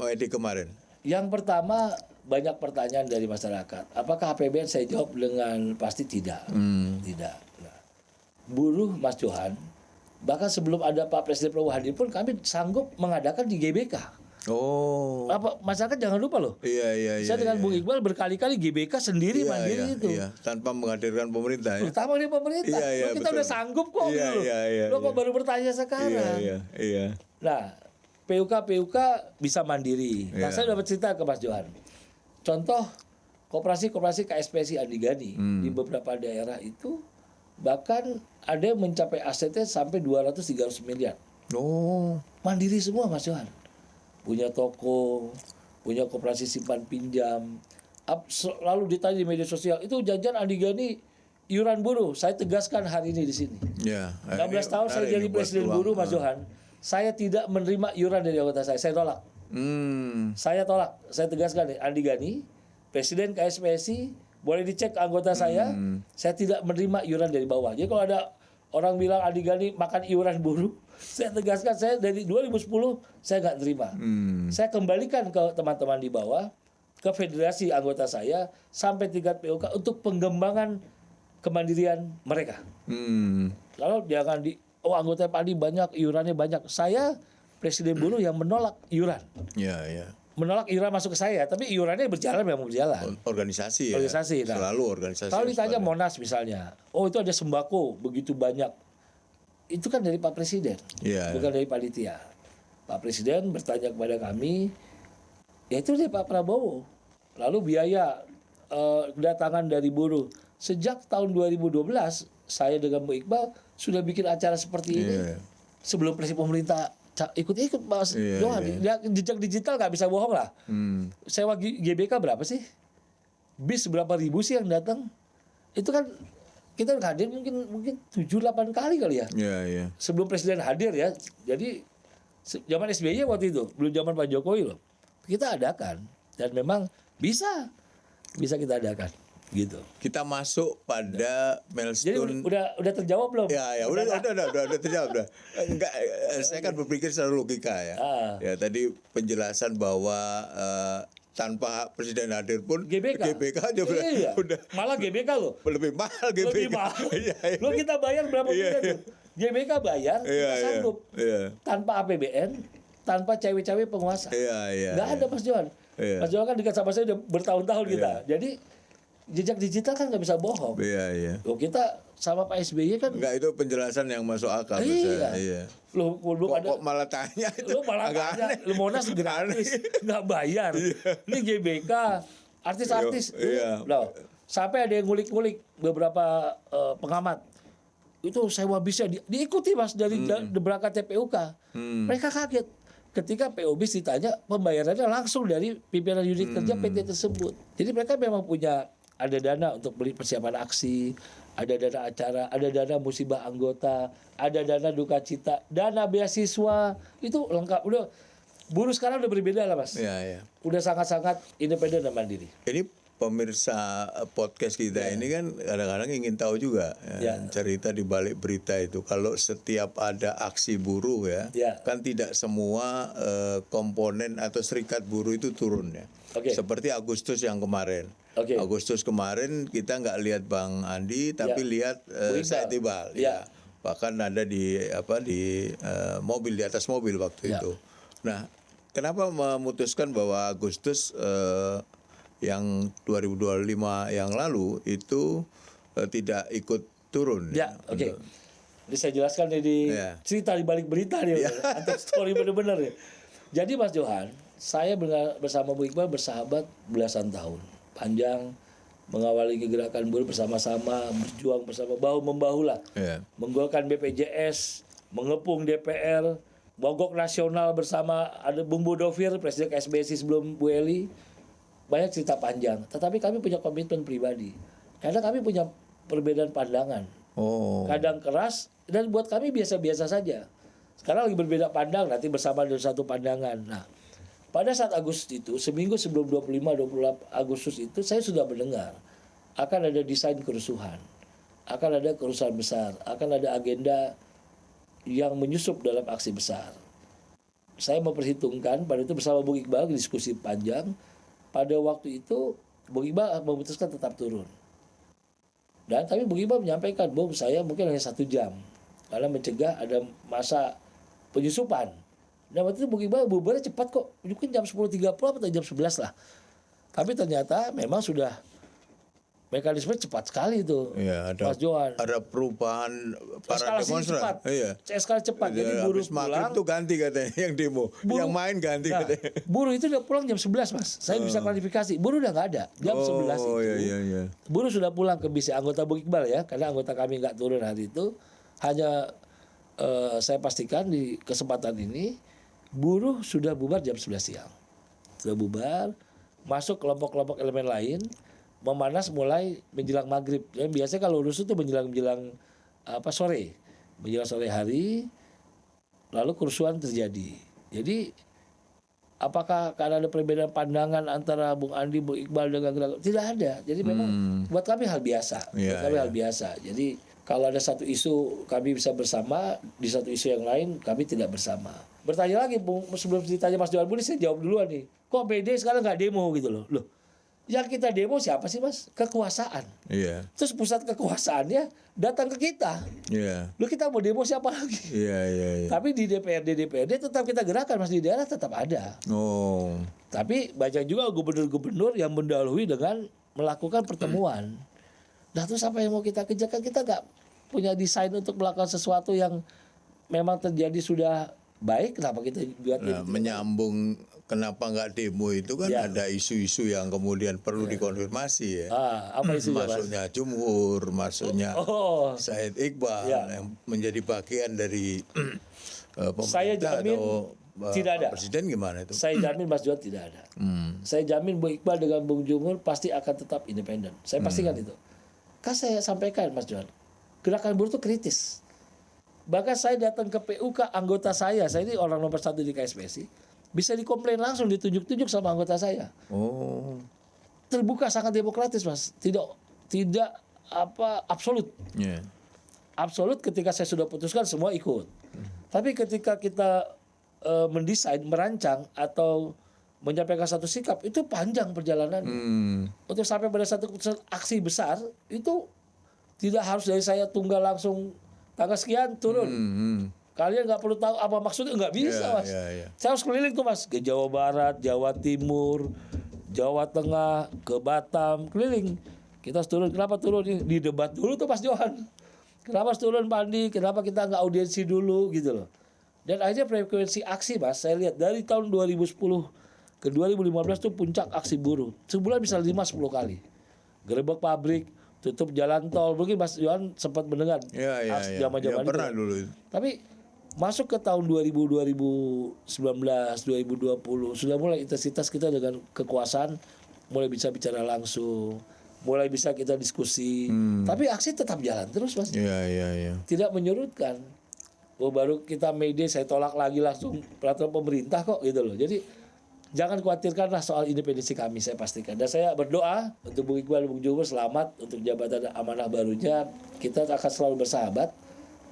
BD kemarin. Yang pertama, banyak pertanyaan dari masyarakat. Apakah APBN? Saya jawab dengan pasti tidak. Tidak. Nah, buruh Mas Johan, bahkan sebelum ada Pak Presiden Prabowo hadir pun kami sanggup mengadakan di GBK. Masyarakat jangan lupa loh. Saya dengan Bung Iqbal berkali-kali GBK sendiri mandiri itu. Tanpa menghadirkan pemerintah ya. Tanpa dari pemerintah. Kita udah sanggup kok gitu loh. Lo kok baru bertanya sekarang. Nah, PUK bisa mandiri. Nah, saya dapat cerita ke Mas Johan. Contoh koperasi KSPSI Andi Gani di beberapa daerah itu bahkan ada yang mencapai asetnya sampai 200-300 miliar. Mandiri semua Mas Johan. Punya toko, punya koperasi simpan pinjam. Lalu ditanya di media sosial, itu jajan Andi Gani iuran buruh. Saya tegaskan hari ini di sini. 16 tahun saya jadi presiden buruh Mas Johan. Saya tidak menerima iuran dari anggota saya tolak. Saya tolak. Saya tegaskan nih, Andi Gani, presiden KSPSI, boleh dicek anggota saya tidak menerima iuran dari bawah. Jadi kalau ada orang bilang Andi Gani makan iuran buruh, saya tegaskan saya dari 2010 saya nggak terima. Saya kembalikan ke teman-teman di bawah, ke federasi anggota saya sampai tingkat PUK untuk pengembangan kemandirian mereka. Lalu jangan anggota Pak Andi banyak, iurannya banyak. Saya presiden buruh yang menolak iuran. Menolak iuran masuk ke saya, tapi iurannya berjalan memang berjalan. Organisasi. Nah, selalu organisasi. Kalau ditanya Monas misalnya, itu ada sembako begitu banyak. Itu kan dari Pak Presiden, bukan dari panitia. Pak Presiden bertanya kepada kami, ya itu dari Pak Prabowo. Lalu biaya kedatangan dari buruh. Sejak tahun 2012, saya dengan Bu Iqbal sudah bikin acara seperti ini. Sebelum presiden pemerintah ikut-ikut Mas Johan. Jejak digital nggak bisa bohong lah. Sewa GBK berapa sih? Bis berapa ribu sih yang datang? Itu kan kita hadir mungkin 7-8 kali kali ya. Sebelum presiden hadir ya. Jadi zaman SBY waktu itu, belum zaman Pak Jokowi loh. Kita adakan dan memang bisa kita adakan gitu. Kita masuk pada milestone. Jadi udah terjawab belum? Udah terjawab dah. Enggak, saya kan berpikir secara logika ya. Ya tadi penjelasan bahwa tanpa presiden hadir pun GBK aja udah malah GBK loh. Lebih mahal GBK. Lebih mahal. Lo kita bayar berapa miliar tuh? GBK bayar, kita sanggup. Tanpa APBN, tanpa cewek-cewek penguasa. Nggak ada Mas Johan. Mas Johan kan dekat sama saya udah bertahun-tahun kita. Jadi jejak digital kan nggak bisa bohong. Loh, kita sama Pak SBY kan. Enggak, itu penjelasan yang masuk akal. Loh, kok malah tanya itu. Lo malah tanya. Lo Monas gratis, nggak bayar. Ini GBK, artis-artis. Loh, sampai ada yang ngulik-ngulik beberapa pengamat. Itu sewa bisnya diikuti Mas dari berangkat TPUK. Mereka kaget ketika PO bis ditanya pembayarannya langsung dari pimpinan unit kerja PT tersebut. Jadi mereka memang punya ada dana untuk beli persiapan aksi, ada dana acara, ada dana musibah anggota, ada dana duka cita, dana beasiswa, itu lengkap. Udah buruh sekarang udah berbeda lah Mas. Udah sangat-sangat independen dan mandiri. Ini pemirsa podcast kita ini kan kadang-kadang ingin tahu juga cerita di balik berita itu. Kalau setiap ada aksi buruh kan tidak semua komponen atau serikat buruh itu turun ya. Seperti Agustus yang kemarin. Agustus kemarin kita nggak lihat Bang Andi, tapi lihat Said Iqbal. Bahkan ada di mobil, di atas mobil waktu itu. Nah, kenapa memutuskan bahwa Agustus yang 2025 yang lalu itu tidak ikut turun? Jadi saya jelaskan di cerita di balik berita nih, atau story benar-benar ya. Jadi Mas Johan, saya bersama Bu Iqbal bersahabat belasan tahun, panjang. Mengawali kegerakan buruh bersama-sama, berjuang bersama, bahu-membahu lah. Menggolkan BPJS, mengepung DPR, mogok nasional bersama, ada Bung Budofir, Presiden KSBSI sebelum Bu Eli. Banyak cerita panjang. Tetapi kami punya komitmen pribadi. Karena kami punya perbedaan pandangan. Kadang keras, dan buat kami biasa-biasa saja. Sekarang lagi berbeda pandang, nanti bersama dalam satu pandangan. Nah, pada saat Agustus itu, seminggu sebelum 25-28 Agustus itu, saya sudah mendengar akan ada desain kerusuhan, akan ada kerusuhan besar, akan ada agenda yang menyusup dalam aksi besar. Saya memperhitungkan, pada itu bersama Bung Iqbal, diskusi panjang, pada waktu itu Bung Iqbal memutuskan tetap turun. Dan tapi Bung Iqbal menyampaikan, Bung, saya mungkin hanya 1 jam, karena mencegah ada masa penyusupan. Nah waktu itu Bung Iqbal bubarnya cepat kok, mungkin jam 10.30 atau jam 11 lah. Tapi ternyata memang sudah mekanisme cepat sekali itu, Mas Johan. Ada perubahan para demonstran. Eskalasi cepat. Jadi buruh pulang itu ganti katanya yang demo, yang main ganti katanya. Buruh itu udah pulang jam 11 Mas. Saya bisa klarifikasi. Buruh udah nggak ada. Jam 11 itu. Buruh sudah pulang ke bis anggota Bung Iqbal ya, karena anggota kami nggak turun hari itu. Hanya saya pastikan di kesempatan ini buruh sudah bubar jam 11 siang. Sudah bubar, masuk kelompok-kelompok elemen lain, memanas mulai menjelang maghrib. Ya, biasanya kalau rusuh itu menjelang sore. Menjelang sore hari, lalu kerusuhan terjadi. Jadi, apakah karena ada perbedaan pandangan antara Bung Andi, Bung Iqbal dengan gerakan? Tidak ada. Jadi memang buat kami hal biasa. Hal biasa. Jadi, kalau ada satu isu kami bisa bersama, di satu isu yang lain kami tidak bersama. Bertanya lagi, sebelum ditanya Mas Johan Budi, saya jawab duluan nih. Kok PD sekarang nggak demo gitu loh? Loh, yang kita demo siapa sih Mas? Kekuasaan. Terus pusat kekuasaannya datang ke kita. Loh, kita mau demo siapa lagi? Tapi di DPRD tetap kita gerakan, Mas, di daerah tetap ada. Tapi banyak juga gubernur-gubernur yang mendahului dengan melakukan pertemuan. Nah terus apa yang mau kita kerjakan? Kita nggak punya desain untuk melakukan sesuatu yang memang terjadi sudah baik. Kenapa kita buat itu? Menyambung kenapa nggak demo itu kan ada isu-isu yang kemudian perlu dikonfirmasi ya. Apa isunya, masuknya Jumhur, masuknya Said Iqbal yang menjadi bagian dari pemerintah. Saya jamin tidak ada. Presiden gimana itu? Saya jamin Mas Johan tidak ada. Saya jamin Bung Iqbal dengan Bung Jumhur pasti akan tetap independen. Saya pastikan itu. Kan saya sampaikan Mas Johan, gerakan buruh itu kritis. Bahkan saya datang ke PUK, anggota saya ini orang nomor 1 di KSBSI, bisa dikomplain langsung, ditunjuk-tunjuk sama anggota saya. Terbuka, sangat demokratis Mas, tidak absolut. Absolut ketika saya sudah putuskan semua ikut. Tapi ketika kita mendesain, merancang atau menyampaikan satu sikap, itu panjang perjalanan. Untuk sampai pada satu aksi besar itu tidak harus dari saya tunggal langsung tanggal sekian turun. Kalian nggak perlu tahu apa maksudnya, nggak bisa Mas. Saya harus keliling tuh Mas, ke Jawa Barat, Jawa Timur, Jawa Tengah, ke Batam, keliling. Kita harus turun. Kenapa turun? Di debat dulu tuh Mas Johan. Kenapa harus turun Pak Andi? Kenapa kita nggak audiensi dulu gitu loh. Dan akhirnya frekuensi aksi Mas, saya lihat dari tahun 2010 ke 2015 itu puncak aksi buruh. Sebulan bisa 5-10 kali. Gerebek pabrik, tutup jalan tol. Mungkin Mas Johan sempat mendengar zaman-zaman itu. Pernah dulu. Tapi masuk ke tahun 2019, 2020 sudah mulai intensitas kita dengan kekuasaan mulai bisa bicara langsung, mulai bisa kita diskusi. Tapi aksi tetap jalan terus Mas. Tidak menyurutkan. Baru kita May Day saya tolak lagi langsung peraturan pemerintah kok gitu loh. Jadi jangan khawatirkanlah soal independensi kami, saya pastikan. Dan saya berdoa untuk Bung Iqbal, Bung Jumur selamat untuk jabatan amanah barunya. Kita akan selalu bersahabat,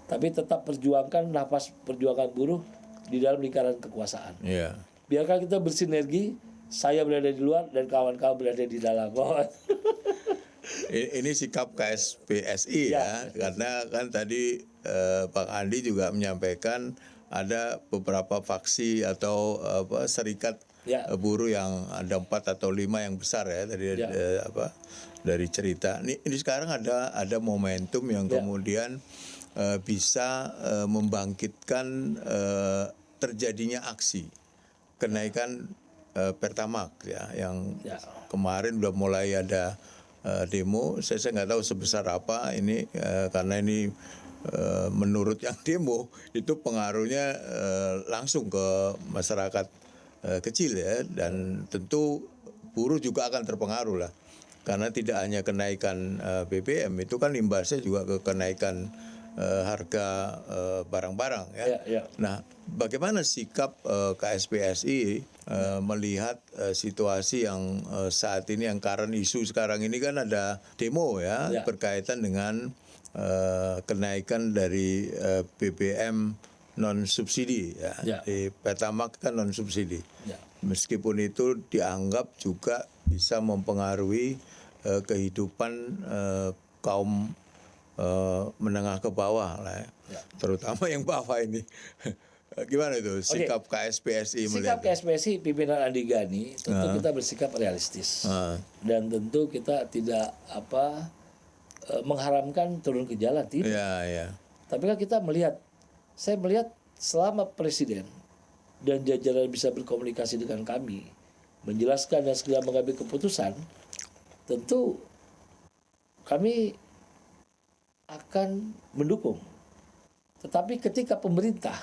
tapi tetap perjuangkan nafas perjuangan buruh di dalam lingkaran kekuasaan. Iya. Biarkan kita bersinergi, saya berada di luar dan kawan-kawan berada di dalam. Ini sikap KSPSI ya, karena kan tadi Bang Andi juga menyampaikan ada beberapa faksi atau serikat buruh yang ada 4 atau 5 yang besar ya tadi dari cerita. Ini sekarang ada momentum yang kemudian bisa membangkitkan terjadinya aksi kenaikan Pertamax ya, yang kemarin udah mulai ada demo. Saya nggak tahu sebesar apa ini karena ini menurut yang demo itu pengaruhnya langsung ke masyarakat kecil ya, dan tentu buruh juga akan terpengaruh lah, karena tidak hanya kenaikan BBM, itu kan imbasnya juga ke kenaikan harga barang-barang ya. Nah, bagaimana sikap KSPSI melihat situasi yang saat ini, yang current isu sekarang ini kan ada demo ya berkaitan dengan kenaikan dari BBM non subsidi ya. Di Pertamax kan non subsidi. Meskipun itu dianggap juga bisa mempengaruhi kehidupan kaum menengah ke bawah lah ya. Terutama yang bawah ini. Gimana itu sikap KSPSI melihat? Sikap KSPSI pimpinan Andi Gani tentu kita bersikap realistis. Dan tentu kita tidak mengharamkan turun ke jalan, tidak. Tapi kan kita melihat, saya melihat selama presiden dan jajaran bisa berkomunikasi dengan kami, menjelaskan dan segera mengambil keputusan, tentu kami akan mendukung. Tetapi ketika pemerintah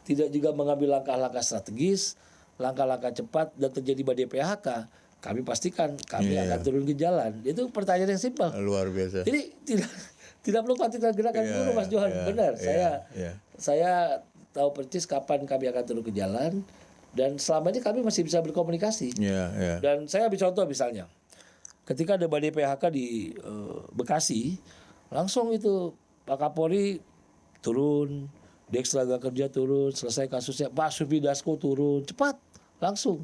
tidak juga mengambil langkah-langkah strategis, langkah-langkah cepat dan terjadi badai PHK, kami pastikan kami akan turun ke jalan. Itu pertanyaan yang simpel. Luar biasa. Jadi tidak perlu khawatir gerakan buruh, Mas Johan. Benar. Saya tahu persis kapan kami akan turun ke jalan, dan selama ini kami masih bisa berkomunikasi. Dan saya ambil contoh misalnya, ketika ada badai PHK di Bekasi, langsung itu Pak Kapolri turun, Deks Tenaga Kerja turun, selesai kasusnya, Pak Sufi Dasko turun, cepat, langsung.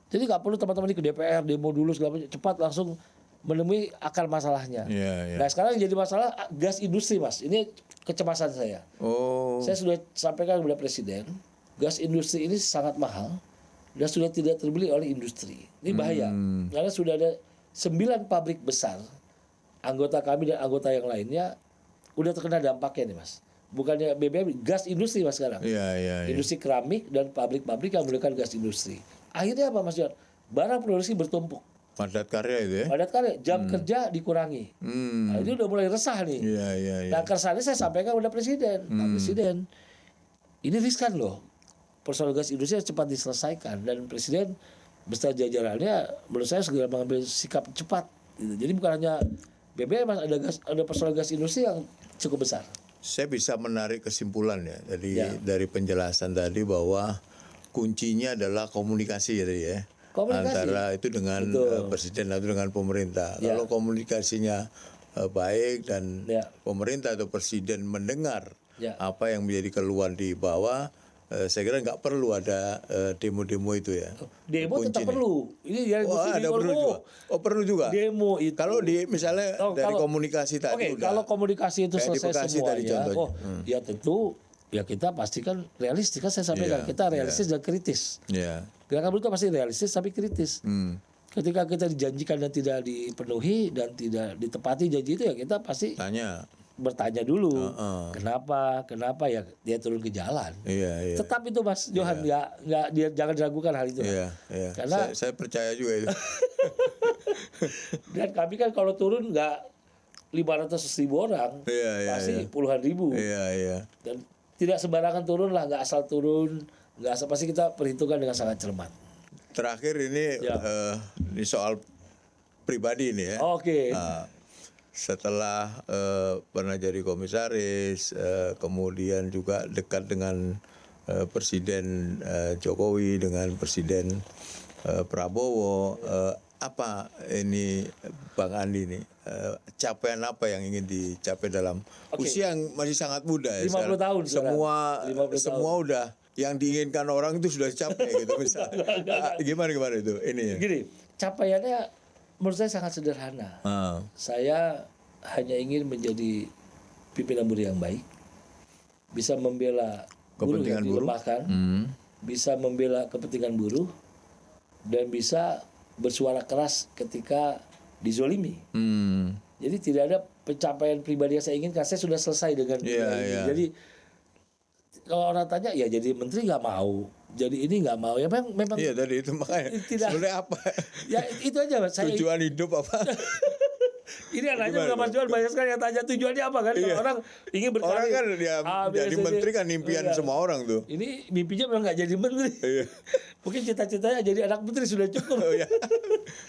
Jadi nggak perlu teman-teman ke DPR demo dulu segala macam, cepat langsung menemui akar masalahnya. Nah sekarang yang jadi masalah gas industri, Mas. Ini kecemasan saya. Saya sudah sampaikan kepada Presiden, gas industri ini sangat mahal dan sudah tidak terbeli oleh industri. Ini bahaya, karena sudah ada 9 pabrik besar, anggota kami dan anggota yang lainnya udah terkena dampaknya nih, Mas. Bukannya BBM, gas industri, Mas, sekarang. Industri keramik dan pabrik-pabrik yang menggunakan gas industri. Akhirnya apa, Mas John? Barang produksi bertumpuk. Padat karya itu ya? Padat karya, jam kerja dikurangi. Nah, ini udah mulai resah nih. Nah, keresahan ini saya sampaikan kepada Presiden. Pak Presiden, ini riskan loh. Persoalan gas industri harus cepat diselesaikan. Dan Presiden beserta jajarannya menurut saya segera mengambil sikap cepat. Gitu. Jadi bukan hanya BBM, Mas, ada persoalan gas industri yang cukup besar. Saya bisa menarik kesimpulan ya dari penjelasan tadi bahwa kuncinya adalah komunikasi ya. Antara itu dengan presiden atau dengan pemerintah. Kalau komunikasinya baik dan pemerintah atau presiden mendengar apa yang menjadi keluhan di bawah, saya kira nggak perlu ada demo-demo itu ya. Demo tetap perlu. Ini yang ada perlu juga. Perlu juga. Demo itu. Kalau dari komunikasi tadi udah. Kalau komunikasi itu selesai semuanya, ya tentu ya kita pastikan realistis, kan saya sampaikan kita realistis dan kritis. Gerakan buruh itu pasti realistis tapi kritis. Ketika kita dijanjikan dan tidak dipenuhi dan tidak ditepati janji itu, ya kita pasti bertanya dulu kenapa ya dia turun ke jalan. Tetap itu, Mas Johan, jangan diragukan hal itu. Karena saya percaya juga itu. Dan kami kan kalau turun nggak 500.000 orang, pasti puluhan ribu. Dan tidak sembarangan turun lah, nggak asal turun, nggak asal, pasti kita perhitungkan dengan sangat cermat. Terakhir ini ini soal pribadi ini ya. Setelah pernah jadi komisaris, kemudian juga dekat dengan Presiden Jokowi dengan Presiden Prabowo, apa ini Bang Andi nih, capaian apa yang ingin dicapai dalam usia yang masih sangat muda ya? 50 tahun semua 50 semua tahun. udah yang diinginkan orang itu sudah capai gitu misalnya. Gimana itu ini ya? Gini, capaiannya menurut saya sangat sederhana. Saya hanya ingin menjadi pimpinan buruh yang baik, bisa membela buruh yang dilemahkan, bisa membela kepentingan buruh, dan bisa bersuara keras ketika dizolimi. Jadi tidak ada pencapaian pribadi yang saya inginkan. Saya sudah selesai dengan ini. Jadi kalau orang tanya, ya jadi menteri nggak mau, jadi ini nggak mau, ya memang. Iya tadi itu makanya. Sebenarnya apa? Ya itu aja Mas. Tujuan hidup apa? Ini anaknya Mas Johan banyak sekali yang tanya tujuannya apa kan? Kalau orang ingin berkarir. Orang kan dia jadi menteri kan impian semua orang tuh. Ini mimpinya memang nggak jadi menteri. Mungkin cita-citanya jadi anak menteri sudah cukup.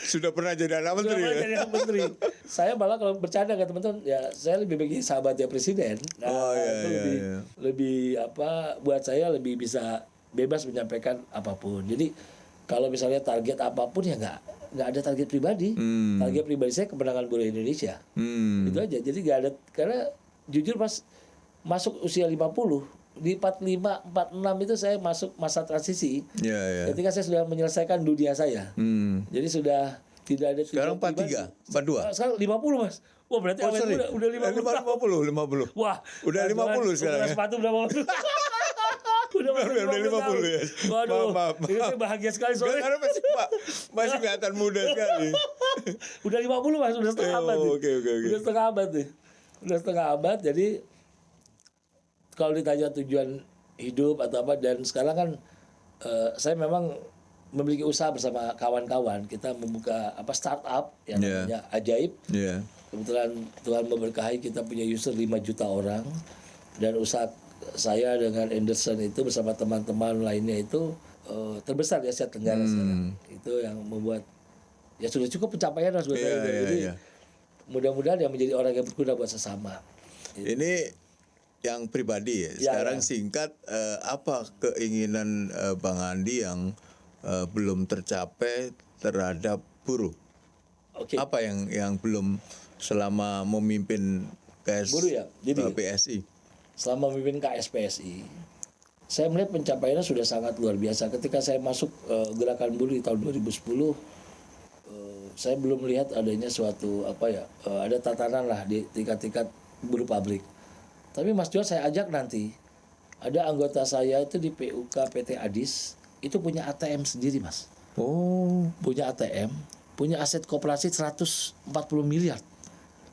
Sudah pernah jadi anak menteri. Jadi anak menteri. Saya malah kalau bercanda ke teman-teman, ya saya lebih baik sahabatnya presiden. Nah, lebih apa? Buat saya lebih bisa bebas menyampaikan apapun. Jadi kalau misalnya target apapun ya nggak ada target pribadi. Target pribadi saya kemenangan buruh Indonesia. Itu aja. Jadi nggak ada, karena jujur pas masuk usia 50 di 45, 46 itu saya masuk masa transisi. Ketika saya sudah menyelesaikan dunia saya. Jadi sudah tidak ada. Sekarang 43, 42. Sekarang 50 Mas. Wah berarti udah 50. Wah, udah 50 sekarang. Sepatu udah 50. Udah 50 ya. Waduh, Maaf. ini saya bahagia sekali soalnya. Karena masih kelihatan muda sekali. Udah 50 Mas, udah setengah abad. Oke. Udah setengah abad nih. Udah setengah abad, jadi kalau ditanya tujuan hidup atau apa, dan sekarang kan saya memang memiliki usaha bersama kawan-kawan. Kita membuka startup yang namanya Ajaib. Kebetulan Tuhan memberkahi, kita punya user 5 juta orang, dan usaha saya dengan Anderson itu bersama teman-teman lainnya itu terbesar di Asia Tenggara sekarang. Itu yang membuat ya sudah cukup pencapaian buat saya. Jadi mudah-mudahan yang menjadi orang yang berguna buat sesama. Ini yang pribadi ya. Sekarang singkat, apa keinginan Bang Andi yang belum tercapai terhadap buruh? Apa yang belum selama memimpin buruh ya? Jadi, PSI? Selama memimpin KSPSI, saya melihat pencapaiannya sudah sangat luar biasa. Ketika saya masuk gerakan buruh di tahun 2010, saya belum melihat adanya suatu ada tatanan lah di tingkat-tingkat buruh pabrik. Tapi Mas Johan saya ajak nanti, ada anggota saya itu di PUK PT Adis, itu punya ATM sendiri Mas. Punya ATM, punya aset koperasi 140 miliar.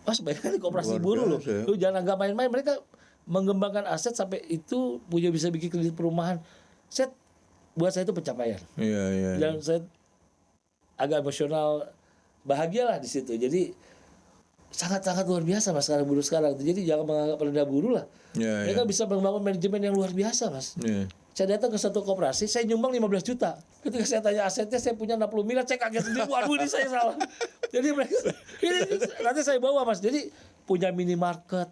Mas bayangkan koperasi buruh loh. Lu jangan agak main-main, mereka mengembangkan aset sampai itu bisa bikin kredit perumahan. Buat saya itu pencapaian. Dan saya agak emosional, bahagialah di situ. Jadi sangat-sangat luar biasa Mas sekarang buruh sekarang. Jadi jangan menganggap rendah buruh lah. Mereka bisa membangun manajemen yang luar biasa Mas. Saya datang ke satu koperasi, saya nyumbang 15 juta. Ketika saya tanya asetnya, saya punya 60 miliar, saya kaget sendiri. Waduh ini saya salah. Jadi mereka, ini nanti saya bawa Mas. Jadi punya minimarket.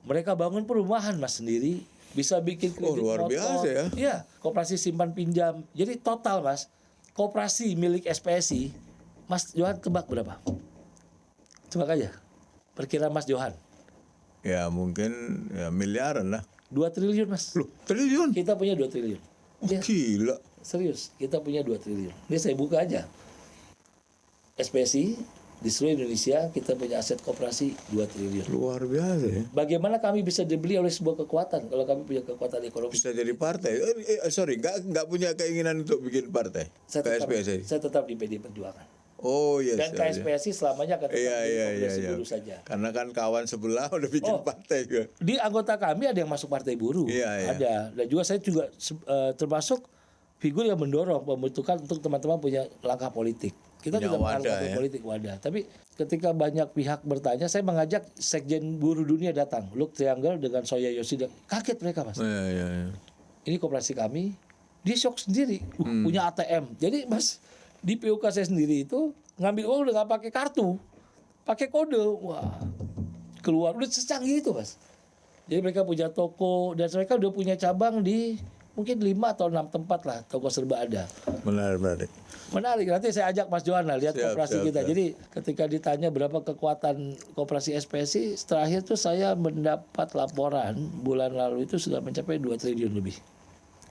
Mereka bangun perumahan Mas sendiri, bisa bikin kredit luar biasa ya. Iya, koperasi simpan pinjam. Jadi total Mas, koperasi milik SPSI, Mas Johan tebak berapa? Tebak aja. Perkiraan Mas Johan. Ya mungkin miliaran lah. 2 triliun Mas. Loh, triliun? Kita punya 2 triliun. Gila. Serius, kita punya 2 triliun. Ini saya buka aja. SPSI di seluruh Indonesia kita punya aset koperasi 2 triliun. Luar biasa ya. Bagaimana kami bisa dibeli oleh sebuah kekuatan kalau kami punya kekuatan ekonomi? Bisa jadi partai. Nggak punya keinginan untuk bikin partai. Saya tetap di PD Perjuangan. Dan KSPSI selamanya akan tetap di Koperasi Buruh saja. Karena kan kawan sebelah udah bikin partai juga. Di anggota kami ada yang masuk partai buruh. Ada. Dan juga saya juga termasuk figur yang mendorong, membutuhkan untuk teman-teman punya langkah politik. Kita tidak menghargai politik wadah. Tapi ketika banyak pihak bertanya, saya mengajak Sekjen Buruh Dunia datang, Luke Triangle dengan Soya Yoshida. Kaget mereka Mas. Ini koperasi kami, dia shock sendiri, punya ATM. Jadi Mas, di PUK saya sendiri itu ngambil uang udah nggak pakai kartu, pakai kode. Wah, keluar udah secanggih itu Mas. Jadi mereka punya toko dan mereka udah punya cabang di mungkin 5 atau 6 tempat lah toko serba ada. Menarik. Menarik, nanti saya ajak Mas Johan lah lihat koperasi kita. siap. Jadi ketika ditanya berapa kekuatan koperasi SPSI, terakhir tuh saya mendapat laporan bulan lalu itu sudah mencapai 2 triliun lebih.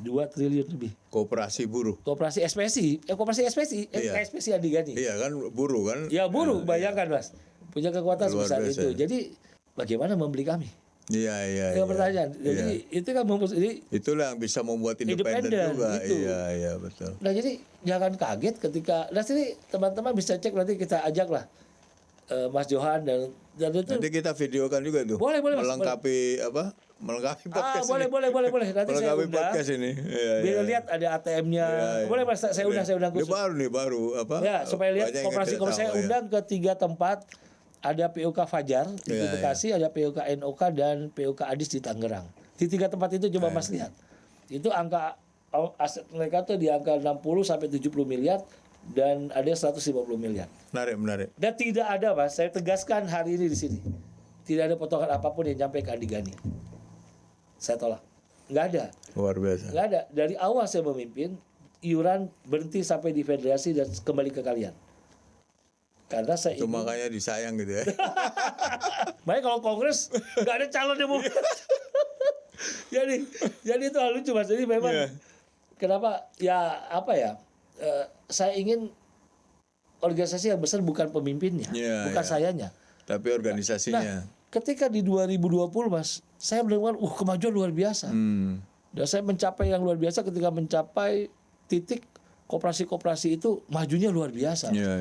2 triliun lebih. Koperasi buruh. Koperasi SPSI, SPSI Andi Gani. Iya kan buruh kan. Ya buruh, bayangkan Mas. Punya kekuatan Luar sebesar biasa. itu. Jadi bagaimana membeli kami? Iya. Itu pertanyaan. Jadi itu kan itulah yang bisa membuat independen juga. Itu. Iya betul. Nah jadi jangan kaget ketika, nah sini teman-teman bisa cek, nanti kita ajak lah Mas Johan dan itu. Nanti kita videokan juga tuh. Boleh, Mas. Melengkapi melengkapi podcast boleh, ini. boleh. Nanti saya Melengkapi undang. podcast ini. Biar lihat ada ATM-nya. Boleh Mas, saya undang Ini khusus. baru apa? Ya, supaya lihat banyak yang koperasi tidak saya tahu, ya. undang ke 3 tempat. Ada POK Fajar di Bekasi, ada POK NOK dan POK Adis di Tangerang. Di 3 tempat itu coba Mas lihat. Itu angka aset mereka tuh di angka 60 sampai 70 miliar dan ada 150 miliar. Menarik. Dan tidak ada Mas, saya tegaskan hari ini di sini. Tidak ada potongan apapun yang sampai ke Andi Gani. Saya tolak. Nggak ada. Luar biasa. Nggak ada. Dari awal saya memimpin, iuran berhenti sampai di federasi dan kembali ke kalian. Karena saya Itu makanya disayang gitu ya. makanya kalau kongres nggak ada calon yang mau. jadi itu hal lucu Mas. Jadi memang kenapa ya apa ya? Saya ingin organisasi yang besar bukan pemimpinnya, bukan sayanya. Tapi organisasinya. Nah, ketika di 2020 Mas, saya mendengar kemajuan luar biasa. Dan saya mencapai yang luar biasa ketika mencapai titik koperasi-koperasi itu majunya luar biasa. Iya.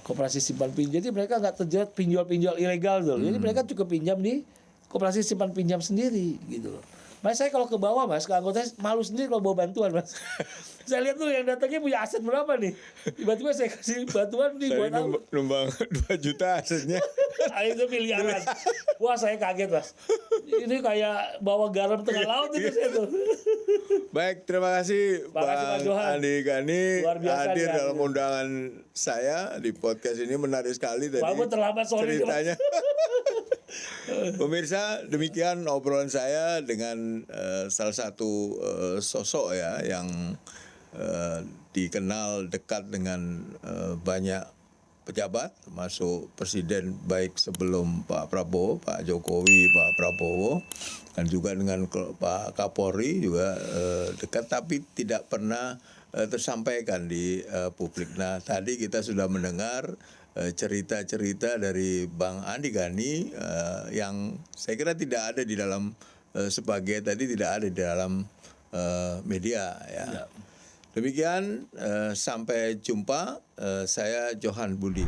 Koperasi simpan pinjam. Jadi mereka nggak terjerat pinjol-pinjol ilegal tuh. Jadi mereka cukup pinjam di koperasi simpan pinjam sendiri gitu loh. Mas saya kalau ke bawah Mas, ke anggota malu sendiri kalau bawa bantuan Mas. Saya lihat tuh yang datangnya punya aset berapa nih. Tiba-tiba saya kasih bantuan nih buat apa? Numbang 2 juta asetnya. Itu miliaran. Wah saya kaget Mas. Ini kayak bawa garam tengah laut itu saya tuh. Baik, terima kasih Mas Bang Johan. Andi Gani Luar biasa hadir nih, dalam undangan saya di podcast ini. Menarik sekali tadi Walaupun terlambat, sorry, ceritanya. Pemirsa, demikian obrolan saya dengan salah satu sosok ya yang dikenal dekat dengan banyak pejabat, termasuk presiden baik sebelum Pak Prabowo, Pak Jokowi, Pak Prabowo, dan juga dengan Pak Kapolri juga dekat, tapi tidak pernah tersampaikan di publik. Nah, tadi kita sudah mendengar cerita-cerita dari Bang Andi Gani yang saya kira tidak ada di dalam sebagai tadi tidak ada di dalam media ya. Demikian sampai jumpa, saya Johan Budi.